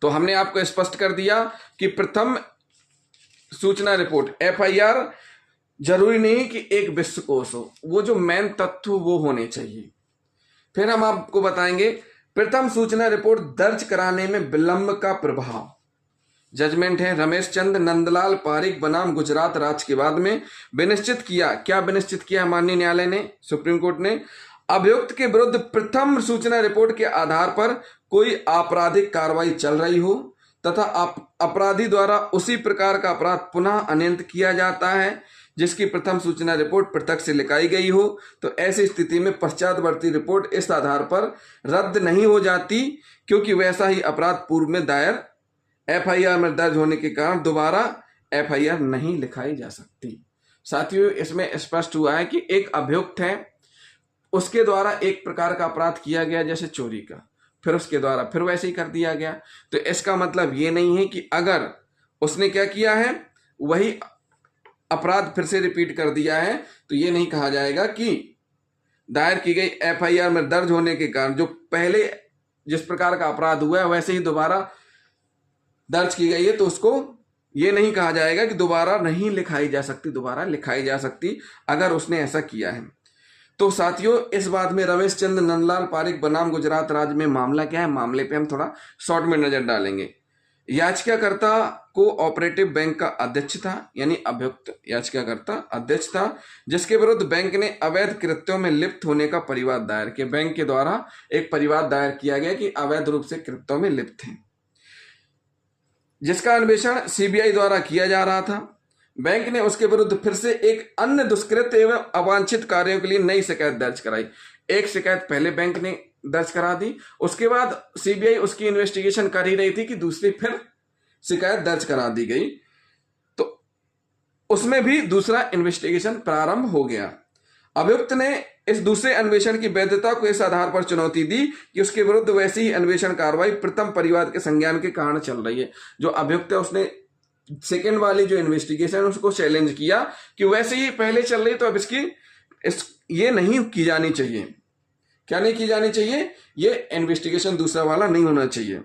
A: तो हमने आपको स्पष्ट कर दिया कि प्रथम सूचना रिपोर्ट एफआईआर जरूरी नहीं कि एक विश्वकोश हो, वो जो मेन तथ्य वो होने चाहिए। फिर हम आपको बताएंगे प्रथम सूचना रिपोर्ट दर्ज कराने में विलंब का प्रभाव। जजमेंट है रमेश चंद्र नंदलाल पारिक बनाम गुजरात राज्य के बाद में विनिश्चित किया। क्या विनिश्चित किया माननीय न्यायालय ने, सुप्रीम कोर्ट ने? अभियुक्त के विरुद्ध प्रथम सूचना रिपोर्ट के आधार पर कोई आपराधिक कार्रवाई चल रही हो तथा अपराधी द्वारा उसी प्रकार का अपराध पुनः अनियंत किया जाता है जिसकी प्रथम सूचना रिपोर्ट पृथक से लिखाई गई हो, तो ऐसी स्थिति में पश्चातवर्ती रिपोर्ट इस आधार पर रद्द नहीं हो जाती, क्योंकि वैसा ही अपराध पूर्व में दायर एफआईआर में दर्ज होने के कारण दोबारा एफआईआर नहीं लिखाई जा सकती। साथियों, इसमें स्पष्ट हुआ है कि एक अभियुक्त है, उसके द्वारा एक प्रकार का अपराध किया गया जैसे चोरी का, फिर उसके द्वारा फिर वैसे ही कर दिया गया। तो इसका मतलब ये नहीं है कि अगर उसने क्या किया है वही अपराध फिर से रिपीट कर दिया है तो ये नहीं कहा जाएगा कि दायर की गई एफआईआर में दर्ज होने के कारण जो पहले जिस प्रकार का अपराध हुआ है वैसे ही दोबारा दर्ज की गई है, तो उसको ये नहीं कहा जाएगा कि दोबारा नहीं लिखाई जा सकती, दोबारा लिखाई जा सकती अगर उसने ऐसा किया है। तो साथियों, इस बात में रमेश चंद्र नंदलाल पारिक बनाम गुजरात राज्य में मामला क्या है, मामले पे हम थोड़ा शॉर्ट में नजर डालेंगे। याचिकाकर्ता को ऑपरेटिव बैंक का अध्यक्ष था, यानी अभियुक्त याचिकाकर्ता अध्यक्ष था, जिसके विरुद्ध बैंक ने अवैध कृत्यों में लिप्त होने का परिवाद दायर किया। बैंक के द्वारा एक परिवाद दायर किया गया कि अवैध रूप से कृत्यों में लिप्त हैं, जिसका अन्वेषण सीबीआई द्वारा किया जा रहा था। बैंक ने उसके विरुद्ध फिर से एक अन्य दुष्कृत एवं अवांछित कार्यों के लिए नई शिकायत दर्ज कराई। एक शिकायत पहले बैंक ने दर्ज करा दी, उसके बाद सीबीआई उसकी इन्वेस्टिगेशन कर ही रही थी कि दूसरी फिर शिकायत दर्ज करा दी गई, तो उसमें भी दूसरा इन्वेस्टिगेशन प्रारंभ हो गया। अभियुक्त ने इस दूसरे अन्वेषण की वैधता को इस आधार पर चुनौती दी कि उसके विरुद्ध वैसी ही अन्वेषण कार्रवाई प्रथम परिवाद के संज्ञान के कारण चल रही है। जो अभियुक्त है उसने सेकेंड वाली जो इन्वेस्टिगेशन उसको चैलेंज किया कि वैसे ही पहले चल रही, तो अब ये नहीं की जानी चाहिए। क्या नहीं की जानी चाहिए? ये इन्वेस्टिगेशन दूसरा वाला नहीं होना चाहिए।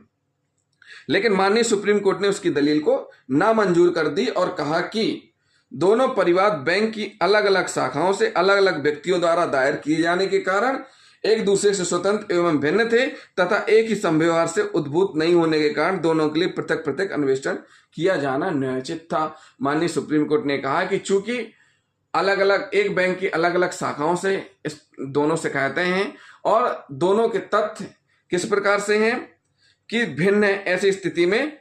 A: लेकिन माननीय सुप्रीम कोर्ट ने उसकी दलील को नामंजूर कर दी और कहा कि दोनों परिवाद बैंक की अलग अलग शाखाओं से अलग अलग व्यक्तियों द्वारा दायर किए जाने के कारण एक दूसरे से स्वतंत्र एवं भिन्न थे तथा एक ही संव्यवहार से उद्भूत नहीं होने के कारण दोनों के लिए पृथक पृथक अन्वेषण किया जाना न्यायोचित था। माननीय सुप्रीम कोर्ट ने कहा कि चूंकि अलग अलग एक बैंक की अलग अलग शाखाओं से इस दोनों शिकायतें हैं और दोनों के तथ्य किस प्रकार से हैं कि भिन्न है, ऐसी स्थिति में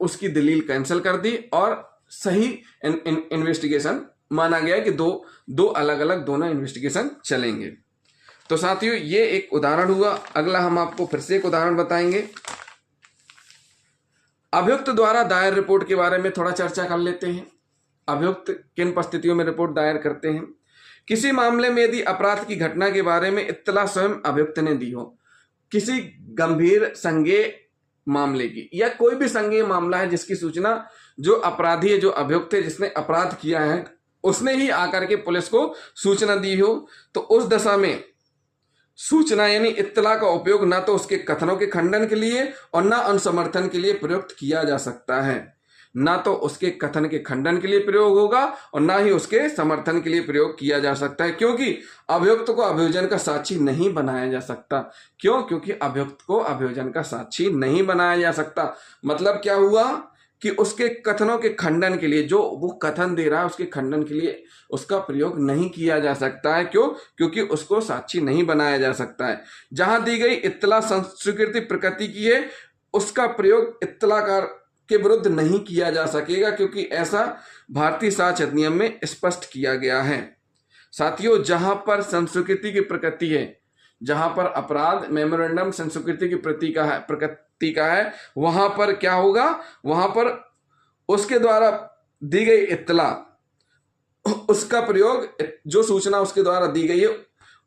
A: उसकी दलील कैंसिल कर दी और सही इन्वेस्टिगेशन माना गया कि दो अलग अलग दोनों इन्वेस्टिगेशन चलेंगे। तो साथियों, ये एक उदाहरण हुआ। अगला हम आपको फिर से एक उदाहरण बताएंगे। अभियुक्त द्वारा दायर रिपोर्ट के बारे में थोड़ा चर्चा कर लेते हैं। अभियुक्त किन परिस्थितियों में रिपोर्ट दायर करते हैं? किसी मामले में यदि अपराध की घटना के बारे में इत्तला स्वयं अभियुक्त ने दी हो, किसी गंभीर संज्ञेय मामले की या कोई भी संज्ञेय मामला है जिसकी सूचना जो अपराधी है, जो अभियुक्त है, जिसने अपराध किया है, उसने ही आकर के पुलिस को सूचना दी हो, तो उस दशा में सूचना यानी इत्तला का उपयोग ना तो उसके कथनों के खंडन के लिए और ना अनुसमर्थन के लिए प्रयुक्त किया जा सकता है। ना तो उसके कथन के खंडन के लिए प्रयोग होगा और ना ही उसके समर्थन के लिए प्रयोग किया जा सकता है, क्योंकि अभियुक्त को अभियोजन का साक्षी नहीं बनाया जा सकता। क्यों? क्योंकि अभियुक्त को अभियोजन का साक्षी नहीं बनाया जा सकता। मतलब क्या हुआ कि उसके कथनों के खंडन के लिए, जो वो कथन दे रहा है उसके खंडन के लिए उसका प्रयोग नहीं किया जा सकता है। क्यों? क्योंकि उसको साक्षी नहीं बनाया जा सकता है। जहां दी गई इत्तला स्वीकृति प्रकृति की है, उसका प्रयोग इत्तलाकार के विरुद्ध नहीं किया जा सकेगा, क्योंकि ऐसा भारतीय साक्ष्य अधिनियम में स्पष्ट किया गया है। साथियों, जहां पर संस्वीकृति की प्रकृति है, जहां पर अपराध मेमोरेंडम संस्वीकृति की प्रकृति का है, वहां पर क्या होगा? वहां पर उसके द्वारा दी गई इत्तला, उसका प्रयोग, जो सूचना उसके द्वारा दी गई है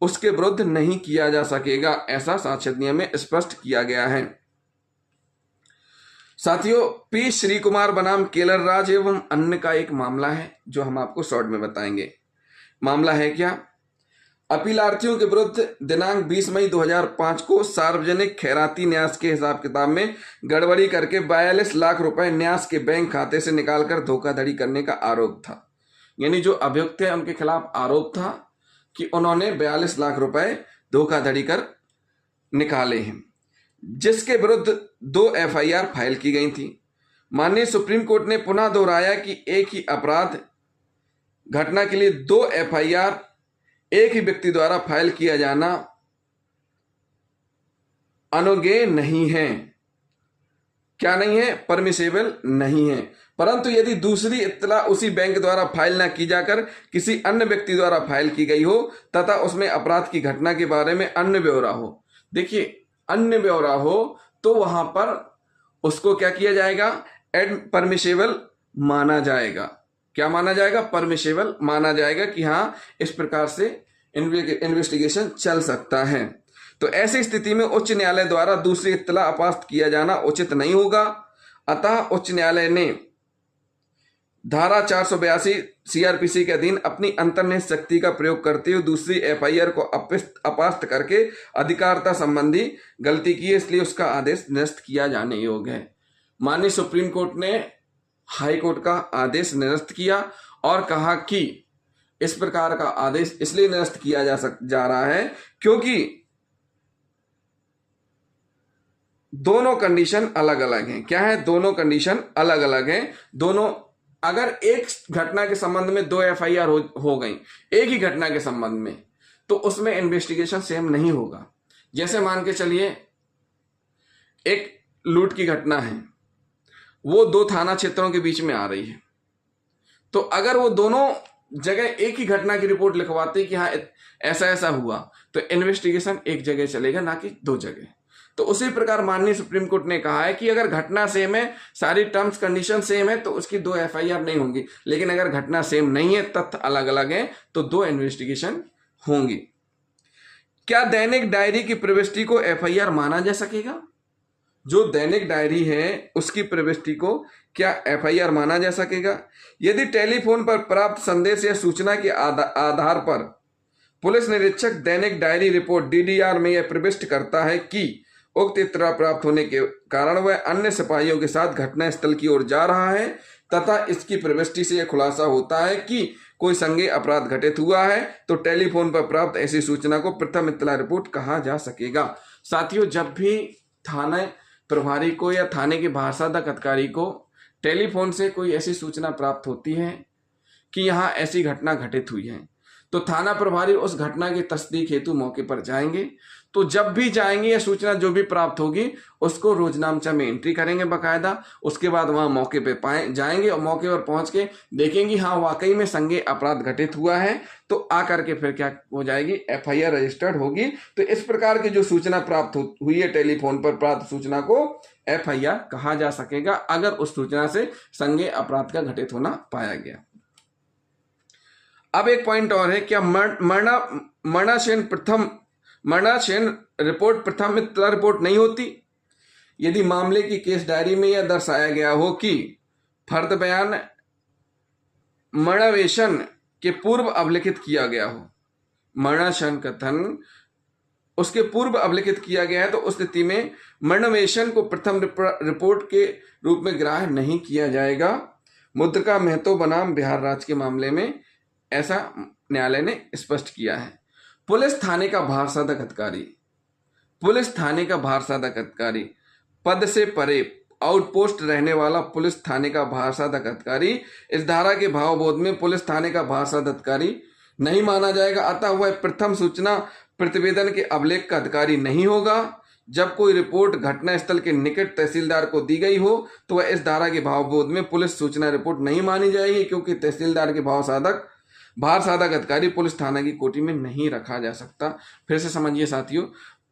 A: उसके विरुद्ध नहीं किया जा सकेगा। ऐसा साक्ष्य अधिनियम में स्पष्ट किया गया है। साथियों, पी श्री कुमार बनाम केलर राज एवं अन्य का एक मामला है जो हम आपको शॉर्ट में बताएंगे। मामला है क्या? अपीलार्थियों के विरुद्ध दिनांक 20 मई 2005 को सार्वजनिक खैराती न्यास के हिसाब किताब में गड़बड़ी करके 42 लाख रुपए न्यास के बैंक खाते से निकालकर धोखाधड़ी करने का आरोप था। यानी जो अभियुक्त थे उनके खिलाफ आरोप था कि उन्होंने 42 लाख रुपए धोखाधड़ी कर निकाले हैं, जिसके विरुद्ध 2 FIR फाइल की गई थी। माननीय सुप्रीम कोर्ट ने पुनः दोहराया कि एक ही अपराध घटना के लिए 2 FIR एक ही व्यक्ति द्वारा फाइल किया जाना अनुज्ञेय नहीं है। क्या नहीं है? परमिसेबल नहीं है। परंतु यदि दूसरी इत्तला उसी बैंक द्वारा फाइल न की जाकर किसी अन्य व्यक्ति द्वारा फाइल की गई हो तथा उसमें अपराध की घटना के बारे में अन्य ब्यौरा हो, देखिए अन्य ब्यौरा हो, तो वहां पर उसको क्या किया जाएगा? परमिसेबल माना जाएगा। क्या माना जाएगा? परमिसेबल माना जाएगा कि हाँ, इस प्रकार से इन्वेस्टिगेशन चल सकता है। तो ऐसी स्थिति में उच्च न्यायालय द्वारा दूसरी इत्तला अपास्त किया जाना उचित नहीं होगा। अतः उच्च न्यायालय ने धारा 482 CRPC के अधीन अपनी अंतर्निहित शक्ति का प्रयोग करते हुए दूसरी FIR को अपास्त करके अधिकारिता संबंधी गलती की है, इसलिए उसका आदेश निरस्त किया जाने योग्य है। माननीय सुप्रीम कोर्ट ने हाई कोर्ट का आदेश निरस्त किया और कहा कि इस प्रकार का आदेश इसलिए निरस्त किया जा रहा है क्योंकि दोनों कंडीशन अलग अलग हैं। क्या है? दोनों कंडीशन अलग अलग हैं। दोनों, अगर एक घटना के संबंध में 2 FIR हो गई एक ही घटना के संबंध में, तो उसमें इन्वेस्टिगेशन सेम नहीं होगा। जैसे मान के चलिए एक लूट की घटना है, वो 2 थाना क्षेत्रों के बीच में आ रही है, तो अगर वो दोनों जगह एक ही घटना की रिपोर्ट लिखवाते कि हाँ ऐसा ऐसा हुआ, तो इन्वेस्टिगेशन एक जगह चलेगा, ना कि 2 जगह। तो उसी प्रकार माननीय सुप्रीम कोर्ट ने कहा है कि अगर घटना सेम है, सारी टर्म्स कंडीशन सेम है, तो उसकी 2 FIR नहीं होंगी। लेकिन अगर घटना सेम नहीं है, तथ्य अलग अलग है, तो 2 इन्वेस्टिगेशन होंगी। क्या दैनिक डायरी की प्रविष्टि को FIR माना जा सकेगा? जो दैनिक डायरी है उसकी प्रविष्टि को क्या FIR माना जा सकेगा? यदि टेलीफोन पर प्राप्त संदेश या सूचना के आधार पर पुलिस निरीक्षक दैनिक डायरी रिपोर्ट DDR में यह प्रविष्ट करता है कि उक्त इत्तला प्राप्त होने के कारण वह अन्य सिपाहियों के साथ घटना स्थल की ओर जा रहा है तथा इसकी प्रविष्टि से यह खुलासा होता है कि कोई संज्ञेय अपराध घटित हुआ है, तो टेलीफोन पर प्राप्त ऐसी सूचना को प्रथम इत्तला रिपोर्ट कहा जा सकेगा। साथियों, जब भी थाना प्रभारी को या थाने के भाषादक अधिकारी को टेलीफोन से कोई ऐसी सूचना प्राप्त होती है कि यहाँ ऐसी घटना घटित हुई है, तो थाना प्रभारी उस घटना की तस्दीक हेतु मौके पर जाएंगे। तो जब भी जाएंगे या सूचना जो भी प्राप्त होगी उसको रोजनामचा में एंट्री करेंगे बाकायदा। उसके बाद वहां मौके पे जाएंगे और मौके पर पहुंच के देखेंगे हाँ वाकई में संज्ञेय अपराध घटित हुआ है, तो आकर के फिर क्या हो जाएगी? FIR रजिस्टर्ड होगी। तो इस प्रकार की जो सूचना प्राप्त हुई है, टेलीफोन पर प्राप्त सूचना को FIR कहा जा सकेगा, अगर उस सूचना से संज्ञेय अपराध का घटित होना पाया गया। अब एक पॉइंट और है, क्या मरणाशयन रिपोर्ट प्रथम इत्तला रिपोर्ट नहीं होती? यदि मामले की केस डायरी में यह दर्शाया गया हो कि फर्द बयान मरणवेशन के पूर्व अभिलिखित किया गया हो, मरणशन कथन उसके पूर्व अभिलिखित किया गया है, तो उस स्थिति में मरणवेशन को प्रथम रिपोर्ट के रूप में ग्राह्य नहीं किया जाएगा। मुद्रिका महतो बनाम बिहार राज्य के मामले में ऐसा न्यायालय ने स्पष्ट किया है। पुलिस थाने का भार साधक अधिकारी, पुलिस थाने का भार साधक अधिकारी पद से परे आउटपोस्ट रहने वाला पुलिस थाने का भार साधक अधिकारी इस धारा के भावबोध में पुलिस थाने का भार साधक अधिकारी नहीं माना जाएगा, अतः वह प्रथम सूचना प्रतिवेदन के अभिलेख का अधिकारी नहीं होगा। जब कोई रिपोर्ट घटना स्थल के निकट तहसीलदार को दी गई हो तो वह इस धारा के भावबोध में पुलिस सूचना रिपोर्ट नहीं मानी जाएगी, क्योंकि तहसीलदार के भार साधक अधिकारी पुलिस थाना की कोटि में नहीं रखा जा सकता। फिर से समझिए साथियों,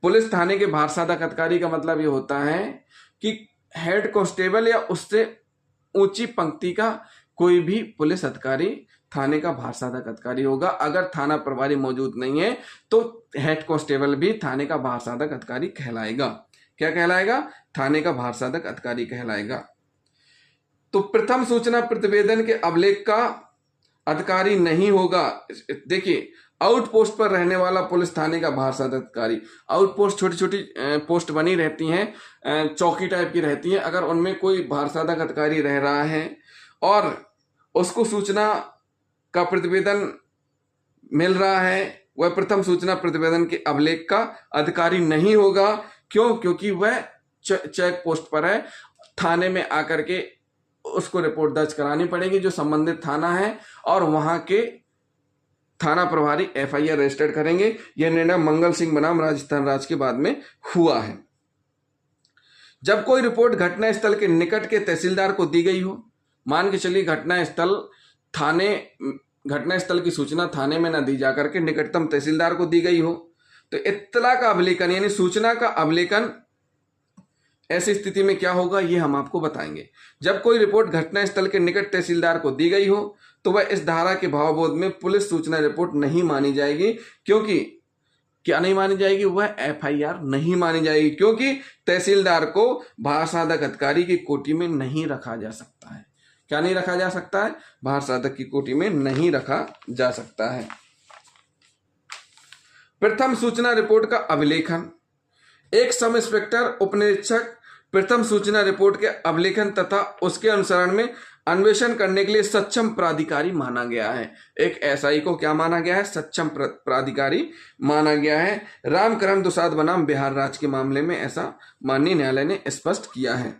A: पुलिस थाने के भार साधक अधिकारी का मतलब ये होता है कि हेड कांस्टेबल या उससे ऊंची पंक्ति का कोई भी पुलिस अधिकारी थाने का भार साधक अधिकारी होगा। अगर थाना प्रभारी मौजूद नहीं है तो हेड कांस्टेबल भी थाने का भार साधक अधिकारी कहलाएगा। क्या कहलाएगा? थाने का भार साधक अधिकारी कहलाएगा। तो प्रथम सूचना प्रतिवेदन के अभिलेख का अधिकारी नहीं होगा। देखिए, आउटपोस्ट पर रहने वाला पुलिस थाने का भार साधक अधिकारी, आउटपोस्ट छोटी छोटी पोस्ट बनी रहती हैं, चौकी टाइप की रहती है। अगर उनमें कोई भार साधक अधिकारी रह रहा है और उसको सूचना का प्रतिवेदन मिल रहा है, वह प्रथम सूचना प्रतिवेदन के अभिलेख का अधिकारी नहीं होगा। क्यों? क्योंकि वह चेक पोस्ट पर है। थाने में आकर के उसको रिपोर्ट दर्ज करानी पड़ेगी जो संबंधित थाना है, और वहां के थाना प्रभारी एफआईआर रजिस्टर्ड करेंगे। यह निर्णय मंगल सिंह बनाम राजस्थान राज्य के बाद में हुआ है। जब कोई रिपोर्ट घटना स्थल के निकट के तहसीलदार को दी गई हो, मान के चलिए घटना स्थल की सूचना थाने में न दी जाकर के निकटतम तहसीलदार को दी गई हो, तो इत्तला का अभिलेखन यानी सूचना का अभिलेखन ऐसी स्थिति में क्या होगा, ये हम आपको बताएंगे। जब कोई रिपोर्ट घटना स्थल के निकट तहसीलदार को दी गई हो तो वह इस धारा के भावबोध में पुलिस सूचना रिपोर्ट नहीं मानी जाएगी। क्योंकि क्या नहीं मानी जाएगी? वह एफआईआर नहीं मानी जाएगी, क्योंकि तहसीलदार को भार साधक अधिकारी की कोटि में नहीं रखा जा सकता है। क्या नहीं रखा जा सकता है? भार साधक की कोटि में नहीं रखा जा सकता है। प्रथम सूचना रिपोर्ट का अभिलेखन, एक सब इंस्पेक्टर उपनिरीक्षक प्रथम सूचना रिपोर्ट के अभिलेखन तथा उसके अनुसरण में अन्वेषण करने के लिए सक्षम प्राधिकारी माना गया है। एक एसआई को क्या माना गया है? सक्षम प्राधिकारी माना गया है। रामकरण दुसाद बनाम बिहार राज्य के मामले में ऐसा माननीय न्यायालय ने स्पष्ट किया है।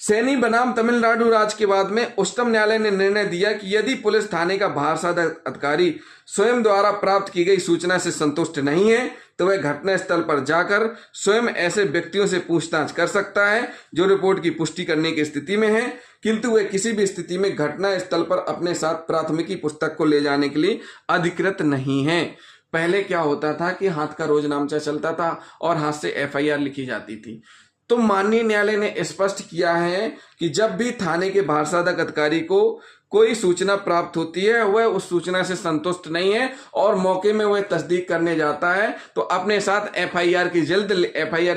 A: सैनी बनाम तमिलनाडु राज्य के बाद में उच्चतम न्यायालय ने निर्णय दिया कि यदि पुलिस थाने का भार साधक अधिकारी स्वयं द्वारा प्राप्त की गई सूचना से संतुष्ट नहीं है तो वह घटना स्थल पर जाकर स्वयं ऐसे व्यक्तियों से पूछताछ कर सकता है जो रिपोर्ट की पुष्टि करने की स्थिति में है, किंतु वह किसी भी स्थिति में घटना स्थल पर अपने साथ प्राथमिकी पुस्तक को ले जाने के लिए अधिकृत नहीं है। पहले क्या होता था कि हाथ का रोज नामचा चलता था और हाथ से एफआईआर लिखी जाती थी। तो माननीय न्यायालय ने स्पष्ट किया है कि जब भी थाने के भार साधक अधिकारी को कोई सूचना प्राप्त होती है, वह उस सूचना से संतुष्ट नहीं है और मौके में वह तस्दीक करने जाता है तो अपने साथ एफआईआर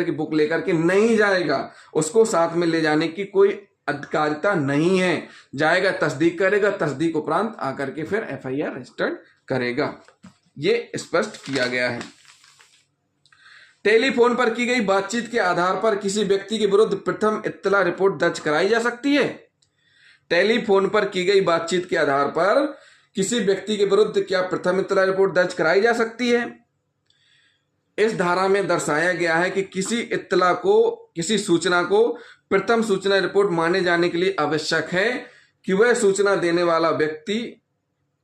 A: की बुक लेकर के नहीं जाएगा। उसको साथ में ले जाने की कोई अधिकारिता नहीं है। जाएगा, तस्दीक करेगा, तस्दीक उपरांत आकर के फिर एफआईआर रजिस्टर्ड करेगा। ये स्पष्ट किया गया है। टेलीफोन पर की गई बातचीत के आधार पर किसी व्यक्ति के विरुद्ध प्रथम इत्तला रिपोर्ट दर्ज कराई जा सकती है। टेलीफोन पर की गई बातचीत के आधार पर किसी व्यक्ति के विरुद्ध क्या प्रथम इत्तला रिपोर्ट दर्ज कराई जा सकती है? इस धारा में दर्शाया गया है कि किसी सूचना को प्रथम सूचना रिपोर्ट माने जाने के लिए आवश्यक है कि वह सूचना देने वाला व्यक्ति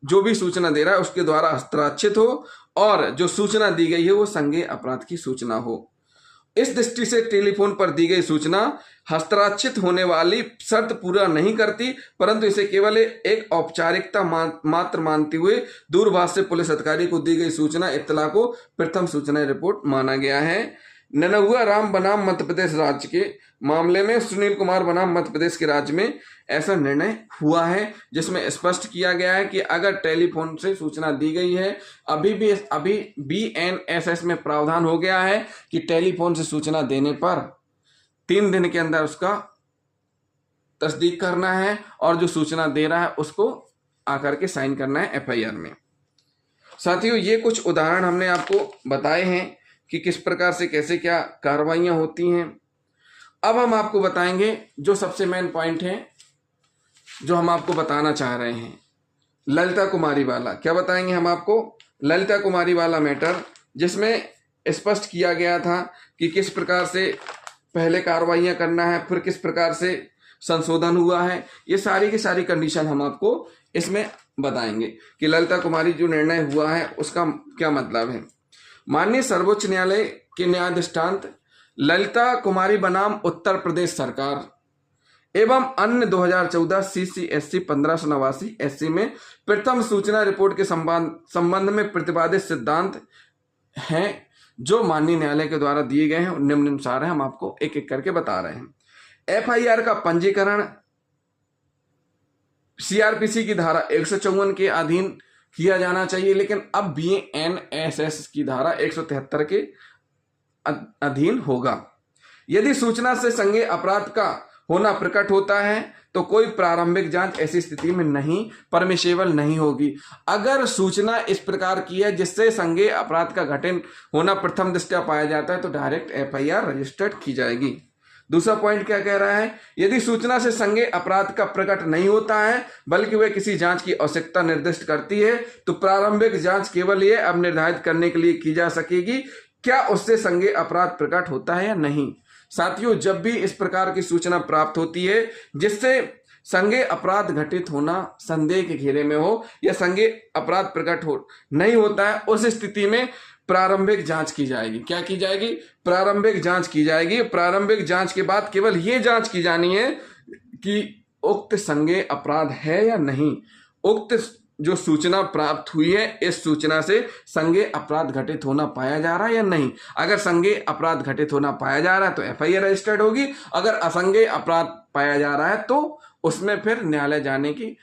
A: जो भी सूचना दे रहा है उसके द्वारा हस्ताक्षरित हो और जो सूचना दी गई है वो संज्ञेय अपराध की सूचना हो। इस दृष्टि से टेलीफोन पर दी गई सूचना हस्ताक्षरित होने वाली शर्त पूरा नहीं करती, परंतु इसे केवल एक औपचारिकता मात्र मानते हुए दूरभाष से पुलिस अधिकारी को दी गई सूचना इत्तला को प्रथम सूचना रिपोर्ट माना गया है। ननहुआ राम बनाम मध्य प्रदेश राज्य के मामले में सुनील कुमार बनाम मध्य प्रदेश के राज्य में ऐसा निर्णय हुआ है, जिसमें स्पष्ट किया गया है कि अगर टेलीफोन से सूचना दी गई है, अभी BNSS में प्रावधान हो गया है कि टेलीफोन से सूचना देने पर 3 दिन के अंदर उसका तस्दीक करना है और जो सूचना दे रहा है उसको आकर के साइन करना है FIR में। साथियों, ये कुछ उदाहरण हमने आपको बताए हैं कि किस प्रकार से कैसे क्या कार्रवाइयां होती हैं। अब हम आपको बताएंगे जो सबसे मेन पॉइंट है जो हम आपको बताना चाह रहे हैं, ललिता कुमारी वाला। क्या बताएंगे हम आपको? ललिता कुमारी वाला मैटर, जिसमें स्पष्ट किया गया था कि किस प्रकार से पहले कार्रवाइयां करना है, फिर किस प्रकार से संशोधन हुआ है। ये सारी की सारी कंडीशन हम आपको इसमें बताएंगे कि ललिता कुमारी जो निर्णय हुआ है उसका क्या मतलब है। माननीय सर्वोच्च न्यायालय के न्यायाधीशांत ललिता कुमारी बनाम उत्तर प्रदेश सरकार एवं अन्य 2014 CCSC 1589 SC में प्रथम सूचना रिपोर्ट के संबंध में प्रतिपादित सिद्धांत हैं जो माननीय न्यायालय के द्वारा दिए गए हैं, निम्नानुसार है। हम आपको एक एक करके बता रहे हैं। FIR का पंजीकरण CRPC की धारा 154 के अधीन किया जाना चाहिए, लेकिन अब BNSS की धारा 173 के अधीन होगा। यदि सूचना से संज्ञेय अपराध का होना प्रकट होता है तो कोई प्रारंभिक जांच ऐसी स्थिति में नहीं परमिशेबल नहीं होगी। अगर सूचना इस प्रकार की है जिससे संज्ञेय अपराध का घटन होना प्रथम दृष्टया पाया जाता है तो डायरेक्ट FIR रजिस्टर्ड की जाएगी। दूसरा पॉइंट क्या कह रहा है? यदि सूचना से संज्ञेय अपराध का प्रकट नहीं होता है बल्कि वह किसी जांच की आवश्यकता निर्दिष्ट करती है तो प्रारंभिक जांच केवल ये अब निर्धारित करने के लिए की जा सकेगी क्या उससे संज्ञेय अपराध प्रकट होता है या नहीं। साथियों, जब भी इस प्रकार की सूचना प्राप्त होती है जिससे संज्ञेय अपराध घटित होना संदेह के घेरे में हो या संज्ञेय अपराध प्रकट हो नहीं होता है, उस स्थिति में प्रारंभिक जांच की जाएगी। क्या की जाएगी? प्रारंभिक जांच की जाएगी। प्रारंभिक जांच के बाद केवल ये जांच की जानी है कि उक्त संज्ञेय अपराध है या नहीं। उक्त जो सूचना प्राप्त हुई है इस सूचना से संज्ञेय अपराध घटित होना पाया जा रहा है या नहीं। अगर संज्ञेय अपराध घटित होना पाया जा रहा है तो FIR रजिस्टर्ड होगी। अगर असंज्ञेय अपराध पाया जा रहा है तो उसमें फिर न्यायालय जाने की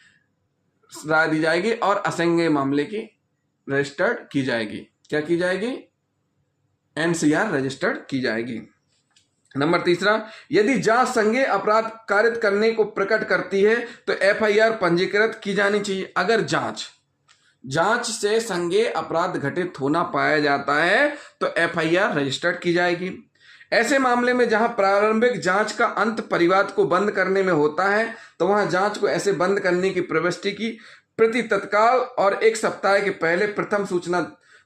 A: राय दी जाएगी और असंज्ञेय मामले की रजिस्टर्ड की जाएगी। क्या की जाएगी? NCR रजिस्टर्ड की जाएगी। नंबर तीसरा, यदि जांच संज्ञेय अपराध कारित करने को प्रकट करती है तो FIR पंजीकृत की जानी चाहिए। अगर जांच से संज्ञेय अपराध घटित होना पाया जाता है तो FIR रजिस्टर्ड की जाएगी। ऐसे मामले में जहां प्रारंभिक जांच का अंत परिवाद को बंद करने में होता है तो वहां जांच को ऐसे बंद करने की प्रविष्टि की प्रति तत्काल और 1 सप्ताह के पहले प्रथम सूचना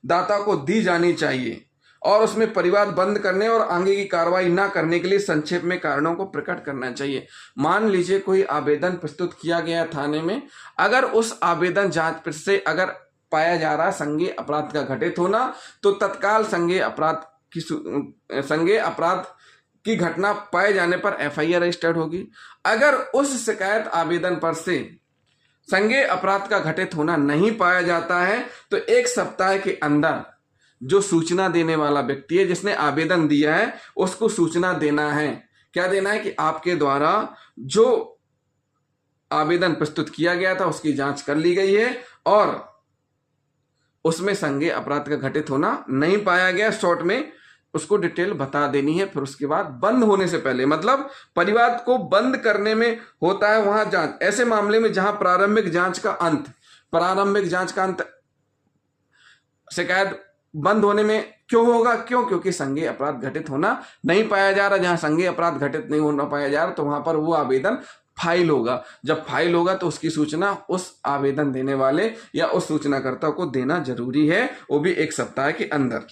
A: दाता को दी जानी चाहिए और उसमें परिवाद बंद करने और आगे की कार्रवाई न करने के लिए संक्षेप में कारणों को प्रकट करना चाहिए। मान लीजिए कोई आवेदन प्रस्तुत किया गया थाने में, अगर उस आवेदन जांच से अगर पाया जा रहा है संज्ञेय अपराध का घटित होना तो तत्काल संज्ञेय अपराध की घटना पाए जाने पर FIR रजिस्टर्ड होगी। अगर उस शिकायत आवेदन पर से संज्ञेय अपराध का घटित होना नहीं पाया जाता है तो 1 सप्ताह के अंदर जो सूचना देने वाला व्यक्ति है जिसने आवेदन दिया है उसको सूचना देना है। क्या देना है? कि आपके द्वारा जो आवेदन प्रस्तुत किया गया था उसकी जांच कर ली गई है और उसमें संज्ञेय अपराध का घटित होना नहीं पाया गया। शॉर्ट में उसको डिटेल बता देनी है। फिर उसके बाद बंद होने से पहले, मतलब परिवाद को बंद करने में होता है वहां जांच। ऐसे मामले में जहां प्रारंभिक जांच का अंत शिकायत बंद होने में क्यों होगा? क्योंकि संज्ञेय अपराध घटित होना नहीं पाया जा रहा। जहां संज्ञेय अपराध घटित नहीं होना पाया जा रहा तो वहां पर वो आवेदन फाइल होगा। जब फाइल होगा तो उसकी सूचना उस आवेदन देने वाले या उस सूचनाकर्ता को देना जरूरी है, वो भी 1 सप्ताह के अंदर।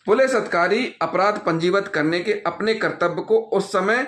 A: पुलिस अधिकारी अपराध पंजीबद्ध करने के अपने कर्तव्य को उस समय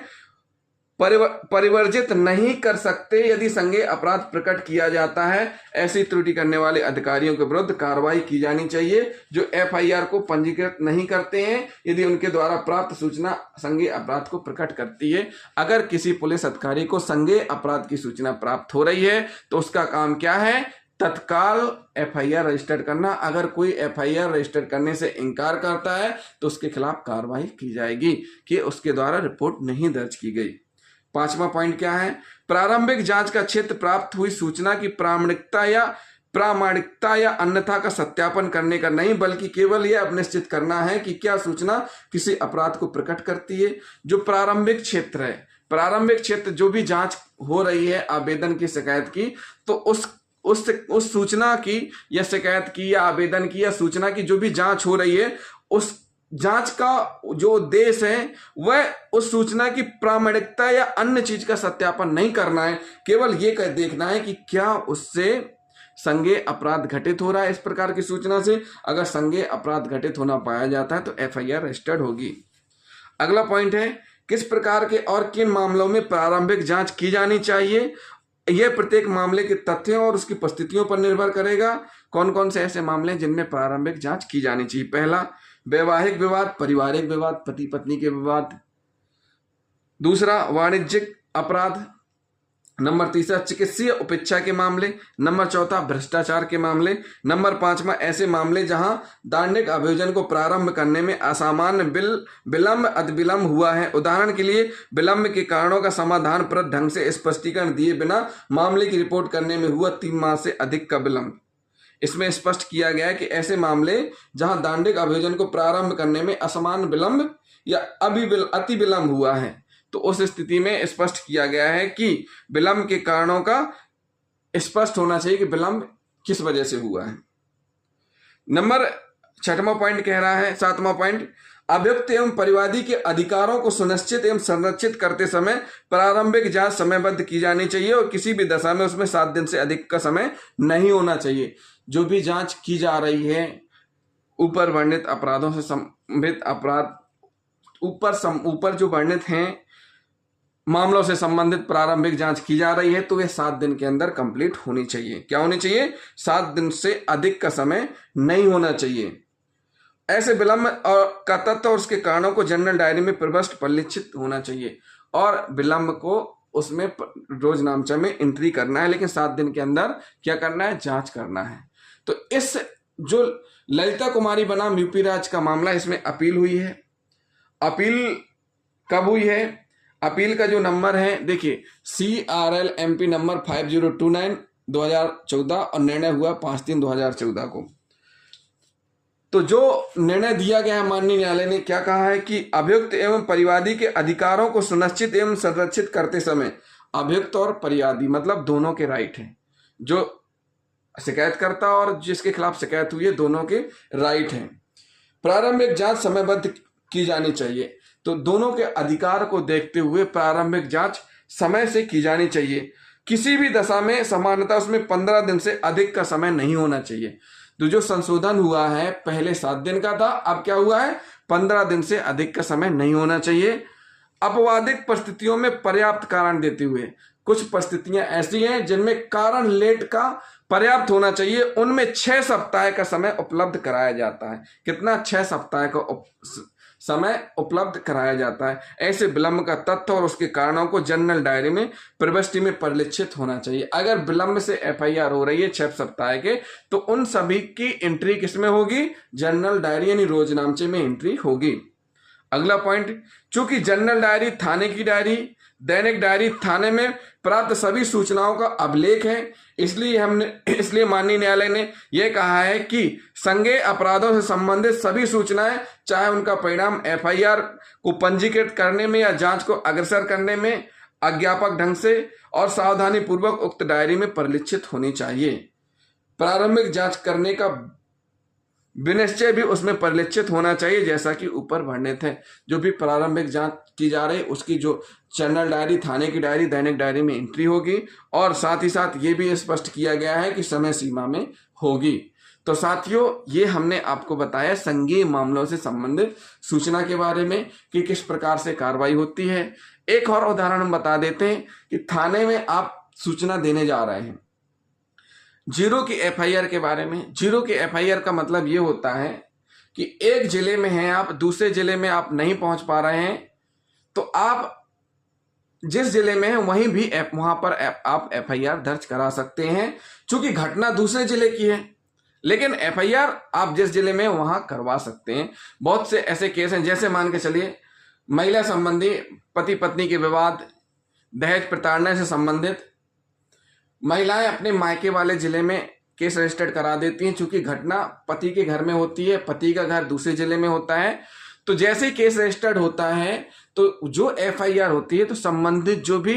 A: परिवर्जित नहीं कर सकते यदि संज्ञेय अपराध प्रकट किया जाता है। ऐसी त्रुटि करने वाले अधिकारियों के विरुद्ध कार्रवाई की जानी चाहिए जो FIR को पंजीकृत नहीं करते हैं यदि उनके द्वारा प्राप्त सूचना संज्ञेय अपराध को प्रकट करती है। अगर किसी पुलिस अधिकारी को संज्ञेय अपराध की सूचना प्राप्त हो रही है तो उसका काम क्या है? तत्काल एफआईआर रजिस्टर करना। अगर कोई एफआईआर रजिस्टर करने से इनकार करता है तो उसके खिलाफ कार्रवाई की जाएगी कि उसके द्वारा रिपोर्ट नहीं दर्ज की गई। 5वां पॉइंट क्या है? प्रारंभिक जांच का क्षेत्र प्राप्त हुई सूचना की प्रामाणिकता या अन्यथा का सत्यापन करने का नहीं, बल्कि केवल यह निश्चित करना है कि क्या सूचना किसी अपराध को प्रकट करती है। जो प्रारंभिक क्षेत्र है, प्रारंभिक क्षेत्र जो भी जांच हो रही है आवेदन की, शिकायत की, तो उस सूचना की या शिकायत की या आवेदन की या सूचना की जो भी जांच हो रही है, उस जांच का जो उद्देश्य है वह उस सूचना की प्रामाणिकता या अन्य चीज का सत्यापन नहीं करना है, केवल ये देखना है कि क्या उससे संज्ञेय अपराध घटित हो रहा है। इस प्रकार की सूचना से अगर संज्ञेय अपराध घटित होना पाया जाता है तो एफआईआर रजिस्टर्ड होगी। अगला पॉइंट है, किस प्रकार के और किन मामलों में प्रारंभिक जांच की जानी चाहिए? यह प्रत्येक मामले के तथ्यों और उसकी परिस्थितियों पर निर्भर करेगा। कौन कौन से ऐसे मामले हैं जिनमें प्रारंभिक जांच की जानी चाहिए? पहला, वैवाहिक विवाद, पारिवारिक विवाद, पति पत्नी के विवाद। दूसरा, वाणिज्यिक अपराध। नंबर 3, चिकित्सीय उपेक्षा के मामले। नंबर 4, भ्रष्टाचार के मामले। नंबर 5, ऐसे मामले जहां दंडिक अभियोजन को प्रारंभ करने में असामान्य विलंब अतिविलंब हुआ है। उदाहरण के लिए, विलंब के कारणों का समाधानप्रद ढंग से स्पष्टीकरण दिए बिना मामले की रिपोर्ट करने में हुआ 3 माह से अधिक का विलंब। इसमें स्पष्ट किया गया है कि ऐसे मामले जहां दंडिक अभियोजन को प्रारंभ करने में असामान्य विलंब या अति विलंब हुआ है, तो उस स्थिति में स्पष्ट किया गया है कि विलंब के कारणों का स्पष्ट होना चाहिए कि विलंब किस वजह से हुआ है। नंबर 6वां पॉइंट कह रहा है, 7वां पॉइंट, अभियुक्त एवं परिवादी के अधिकारों को सुनिश्चित एवं संरक्षित करते समय प्रारंभिक जांच समयबद्ध की जानी चाहिए और किसी भी दशा में उसमें 7 दिन से अधिक का समय नहीं होना चाहिए। जो भी जांच की जा रही है, ऊपर वर्णित अपराधों से संबंधित अपराध, ऊपर जो वर्णित हैं मामलों से संबंधित प्रारंभिक जांच की जा रही है, तो वह 7 दिन के अंदर कंप्लीट होनी चाहिए। क्या होनी चाहिए? 7 दिन से अधिक का समय नहीं होना चाहिए। ऐसे विलंब का तथ्य और उसके कारणों को जनरल डायरी में प्रविष्ट परिलक्षित होना चाहिए और विलंब को उसमें रोजनामचा में एंट्री करना है, लेकिन 7 दिन के अंदर क्या करना है? जांच करना है। तो इस जो ललिता कुमारी बनाम यूपी राज्य का मामला, इसमें अपील हुई है। अपील कब हुई है? अपील का जो नंबर है देखिए, CRL MP नंबर 5029/2014 और निर्णय हुआ 5/3/2014 को। तो जो निर्णय दिया गया है माननीय न्यायालय ने क्या कहा है कि अभियुक्त एवं परिवादी के अधिकारों को सुनिश्चित एवं संरक्षित करते समय, अभियुक्त और परिवादी मतलब दोनों के राइट हैं, जो शिकायतकर्ता और जिसके खिलाफ शिकायत हुई है दोनों के राइट हैं। प्रारंभिक जांच समयबद्ध की जानी चाहिए, तो दोनों के अधिकार को देखते हुए प्रारंभिक जांच समय से की जानी चाहिए। किसी भी दशा में सामान्यतः उसमें 15 दिन से अधिक का समय नहीं होना चाहिए। तो जो संशोधन हुआ है, पहले 7 दिन का था, अब क्या हुआ है? 15 दिन से अधिक का समय नहीं होना चाहिए। अपवादिक परिस्थितियों में पर्याप्त कारण देते हुए, कुछ परिस्थितियां ऐसी हैं जिनमें कारण लेट का पर्याप्त होना चाहिए, उनमें 6 सप्ताह का समय उपलब्ध कराया जाता है। कितना? 6 सप्ताह का समय उपलब्ध कराया जाता है। ऐसे विलंब का तथ्य और उसके कारणों को जनरल डायरी में प्रविष्टि में परिलक्षित होना चाहिए। अगर विलंब से एफआईआर हो रही है 6 सप्ताह के, तो उन सभी की एंट्री किसमें होगी? जनरल डायरी यानी रोजनामचे में एंट्री होगी। अगला पॉइंट, चूंकि जनरल डायरी थाने की डायरी, दैनिक डायरी थाने में प्राप्त सभी सूचनाओं का अभिलेख है, इसलिए माननीय न्यायालय ने यह कहा है कि संज्ञेय अपराधों से संबंधित सभी सूचनाएं, चाहे उनका परिणाम एफआईआर को पंजीकृत करने में या जांच को अग्रसर करने में, अज्ञापक ढंग से और सावधानी पूर्वक उक्त डायरी में परिलक्षित होनी चाहिए। प्रारंभिक जांच करने का विनिश्चय भी उसमें परिलक्षित होना चाहिए, जैसा कि ऊपर वर्णित है। जो भी प्रारंभिक जांच की जा रही है उसकी जो जनरल डायरी, थाने की डायरी, दैनिक डायरी में एंट्री होगी और साथ ही साथ ये भी स्पष्ट किया गया है कि समय सीमा में होगी। तो साथियों, ये हमने आपको बताया संज्ञेय मामलों से संबंधित सूचना के बारे में कि किस प्रकार से कार्रवाई होती है। एक और उदाहरण हम बता देते हैं कि थाने में आप सूचना देने जा रहे हैं जीरो की एफआईआर के बारे में। जीरो की एफआईआर का मतलब ये होता है कि एक जिले में हैं आप, दूसरे जिले में आप नहीं पहुंच पा रहे हैं, तो आप जिस जिले में है वहीं भी वहां पर आप एफआईआर दर्ज करा सकते हैं, क्योंकि घटना दूसरे जिले की है, लेकिन एफआईआर आप जिस जिले में वहां करवा सकते हैं। बहुत से ऐसे केस हैं, जैसे मान के चलिए महिला संबंधी पति पत्नी के विवाद, दहेज प्रताड़ना से संबंधित, महिलाएं अपने मायके वाले जिले में केस रजिस्टर्ड करा देती हैं, चूंकि घटना पति के घर में होती है, पति का घर दूसरे जिले में होता है। तो जैसे ही केस रजिस्टर्ड होता है तो जो एफआईआर होती है, तो संबंधित जो भी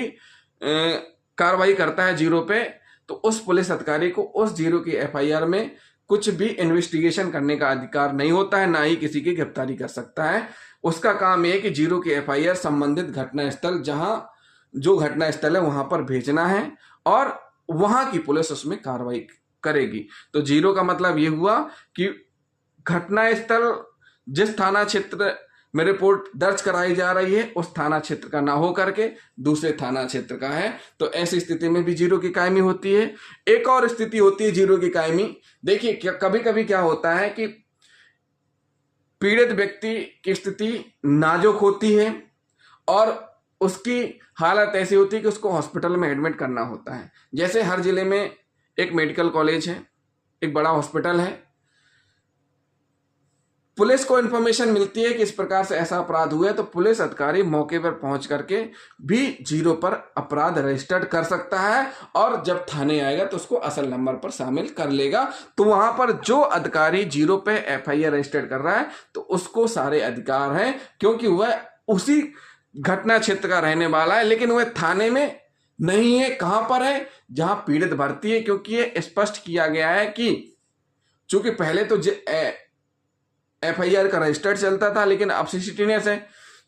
A: कार्रवाई करता है जीरो पे, तो उस पुलिस अधिकारी को उस जीरो की एफआईआर में कुछ भी इन्वेस्टिगेशन करने का अधिकार नहीं होता है, ना ही किसी की गिरफ्तारी कर सकता है। उसका काम है कि जीरो की एफआईआर संबंधित घटना स्थल, जहां जो घटना स्थल है वहां पर भेजना है और वहां की पुलिस उसमें कार्रवाई करेगी। तो जीरो का मतलब ये हुआ कि घटना स्थल जिस थाना क्षेत्र में रिपोर्ट दर्ज कराई जा रही है उस थाना क्षेत्र का ना हो करके दूसरे थाना क्षेत्र का है, तो ऐसी स्थिति में भी जीरो की कायमी होती है। एक और स्थिति होती है जीरो की कायमी। देखिए कभी कभी क्या होता है कि पीड़ित व्यक्ति की स्थिति नाजुक होती है और उसकी हालत ऐसी होती है कि उसको हॉस्पिटल में एडमिट करना होता है। जैसे हर जिले में एक मेडिकल कॉलेज है, एक बड़ा हॉस्पिटल है, पुलिस को इन्फॉर्मेशन मिलती है कि इस प्रकार से ऐसा अपराध हुआ है, तो पुलिस अधिकारी मौके पर पहुंच करके भी जीरो पर अपराध रजिस्टर्ड कर सकता है और जब थाने आएगा तो उसको असल नंबर पर शामिल कर लेगा। तो वहां पर जो अधिकारी जीरो पे एफआईआर रजिस्टर्ड कर रहा है तो उसको सारे अधिकार हैं, क्योंकि वह उसी घटना क्षेत्र का रहने वाला है, लेकिन वह थाने में नहीं है। कहां पर है? जहां पीड़ित भर्ती है, क्योंकि यह स्पष्ट किया गया है कि चूंकि पहले तो एफआईआर का रजिस्टर्ड चलता था, लेकिन अब सीसीटीवीएस है,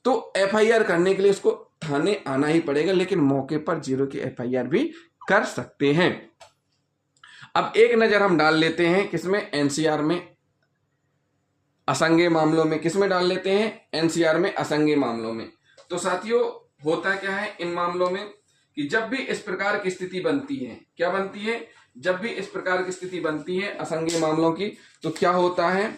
A: तो एफआईआर करने के लिए उसको थाने आना ही पड़ेगा, लेकिन मौके पर जीरो की एफआईआर भी कर सकते हैं। अब एक नजर हम डाल लेते हैं किसमें, एनसीआर में असंज्ञेय मामलों में। किसमें डाल लेते हैं? एनसीआर में असंज्ञेय मामलों में। तो साथियों होता क्या है इन मामलों में कि जब भी इस प्रकार की स्थिति बनती है, क्या बनती है? जब भी इस प्रकार की स्थिति बनती है असंज्ञेय मामलों की, तो क्या होता है,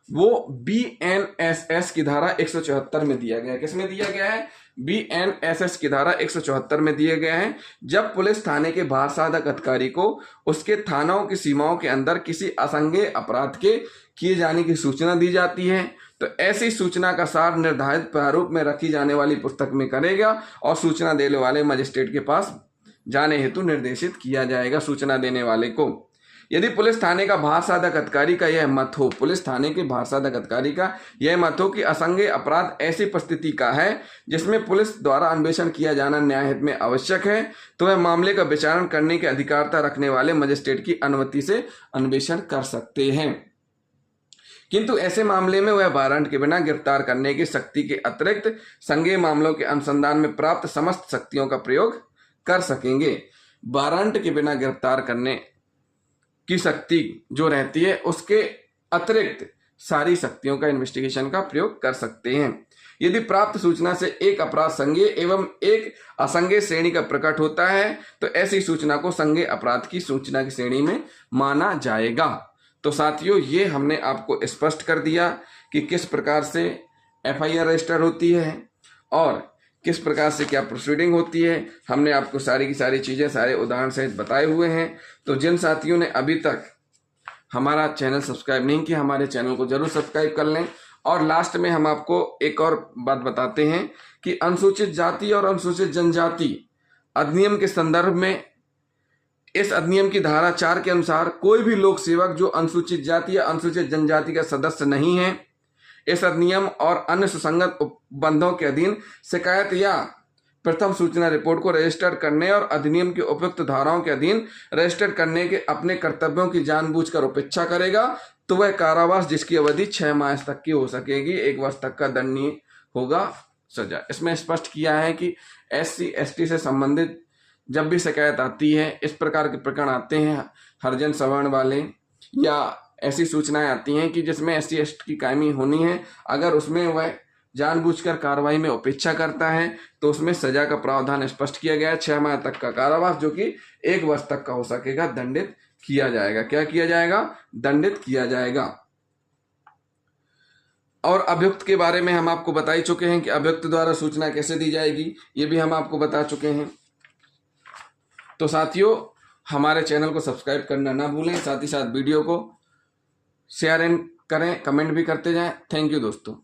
A: वो बीएनएसएस की धारा 174 में दिया गया है। किसमें दिया गया है? बीएनएसएस की धारा 174 में दिए गए हैं। जब पुलिस थाने के बाहर साधक अधिकारी को उसके थानाओं की सीमाओं के अंदर किसी असंज्ञेय अपराध के किए जाने की सूचना दी जाती है, तो ऐसी सूचना का सार निर्धारित प्रारूप में रखी जाने वाली पुस्तक में करेगा और सूचना देने वाले मजिस्ट्रेट के पास जाने हेतु निर्देशित किया जाएगा सूचना देने वाले को। यदि पुलिस थाने का बाहर साधक अधिकारी का यह मत हो, पुलिस थाने के बाहर साधक अधिकारी का यह मत हो कि असंज्ञेय अपराध ऐसी परिस्थिति का है जिसमें पुलिस द्वारा अन्वेषण किया जाना न्यायहित में आवश्यक है, तो वह मामले का विचारण करने की अधिकारता रखने वाले मजिस्ट्रेट की अनुमति से अन्वेषण कर सकते हैं। किंतु ऐसे मामले में वह वारंट के बिना गिरफ्तार करने की शक्ति के अतिरिक्त संज्ञेय मामलों के अनुसंधान में प्राप्त समस्त शक्तियों का प्रयोग कर सकेंगे। वारंट के बिना गिरफ्तार करने की शक्ति जो रहती है उसके अतिरिक्त सारी शक्तियों का इन्वेस्टिगेशन का प्रयोग कर सकते हैं। यदि प्राप्त सूचना से एक अपराध संज्ञेय एवं एक असंज्ञेय श्रेणी का प्रकट होता है, तो ऐसी सूचना को संज्ञेय अपराध की सूचना की श्रेणी में माना जाएगा। तो साथियों ये हमने आपको स्पष्ट कर दिया कि किस प्रकार से एफआईआर रजिस्टर होती है और किस प्रकार से क्या प्रोसीडिंग होती है। हमने आपको सारी की सारी चीज़ें सारे उदाहरण सहित बताए हुए हैं। तो जिन साथियों ने अभी तक हमारा चैनल सब्सक्राइब नहीं किया, हमारे चैनल को जरूर सब्सक्राइब कर लें। और लास्ट में हम आपको एक और बात बताते हैं कि अनुसूचित जाति और अनुसूचित जनजाति अधिनियम के संदर्भ में इस अधिनियम की धारा 4 के अनुसार कोई भी लोक सेवक जो अनुसूचित जाति या अनुसूचित जनजाति का सदस्य नहीं है, इस अधिनियम और अन्य सुसंगत उपबंधों के अधीन शिकायत या प्रथम सूचना रिपोर्ट को रजिस्टर करने और अधिनियम की उपयुक्त धाराओं के अधीन रजिस्टर करने के अपने कर्तव्यों की जानबूझकर उपेक्षा करेगा, तो वह कारावास जिसकी अवधि 6 माह तक की हो सकेगी, 1 वर्ष तक का दंडनीय होगा सजा। इसमें स्पष्ट किया है कि SC ST से संबंधित जब भी शिकायत आती है, इस प्रकार के प्रकरण आते हैं, हरिजन सवर्ण वाले या ऐसी सूचनाएं आती हैं कि जिसमें SC ST की कायमी होनी है, अगर उसमें वह जानबूझकर कार्रवाई में उपेक्षा करता है तो उसमें सजा का प्रावधान स्पष्ट किया गया है, 6 माह तक का कारावास जो कि 1 वर्ष तक का हो सकेगा, दंडित किया जाएगा। क्या किया जाएगा? दंडित किया जाएगा। और अभियुक्त के बारे में हम आपको बता ही चुके हैं कि अभियुक्त द्वारा सूचना कैसे दी जाएगी, ये भी हम आपको बता चुके हैं। तो साथियों, हमारे चैनल को सब्सक्राइब करना ना भूलें, साथ ही साथ वीडियो को शेयर करें, कमेंट भी करते जाएं। थैंक यू दोस्तों।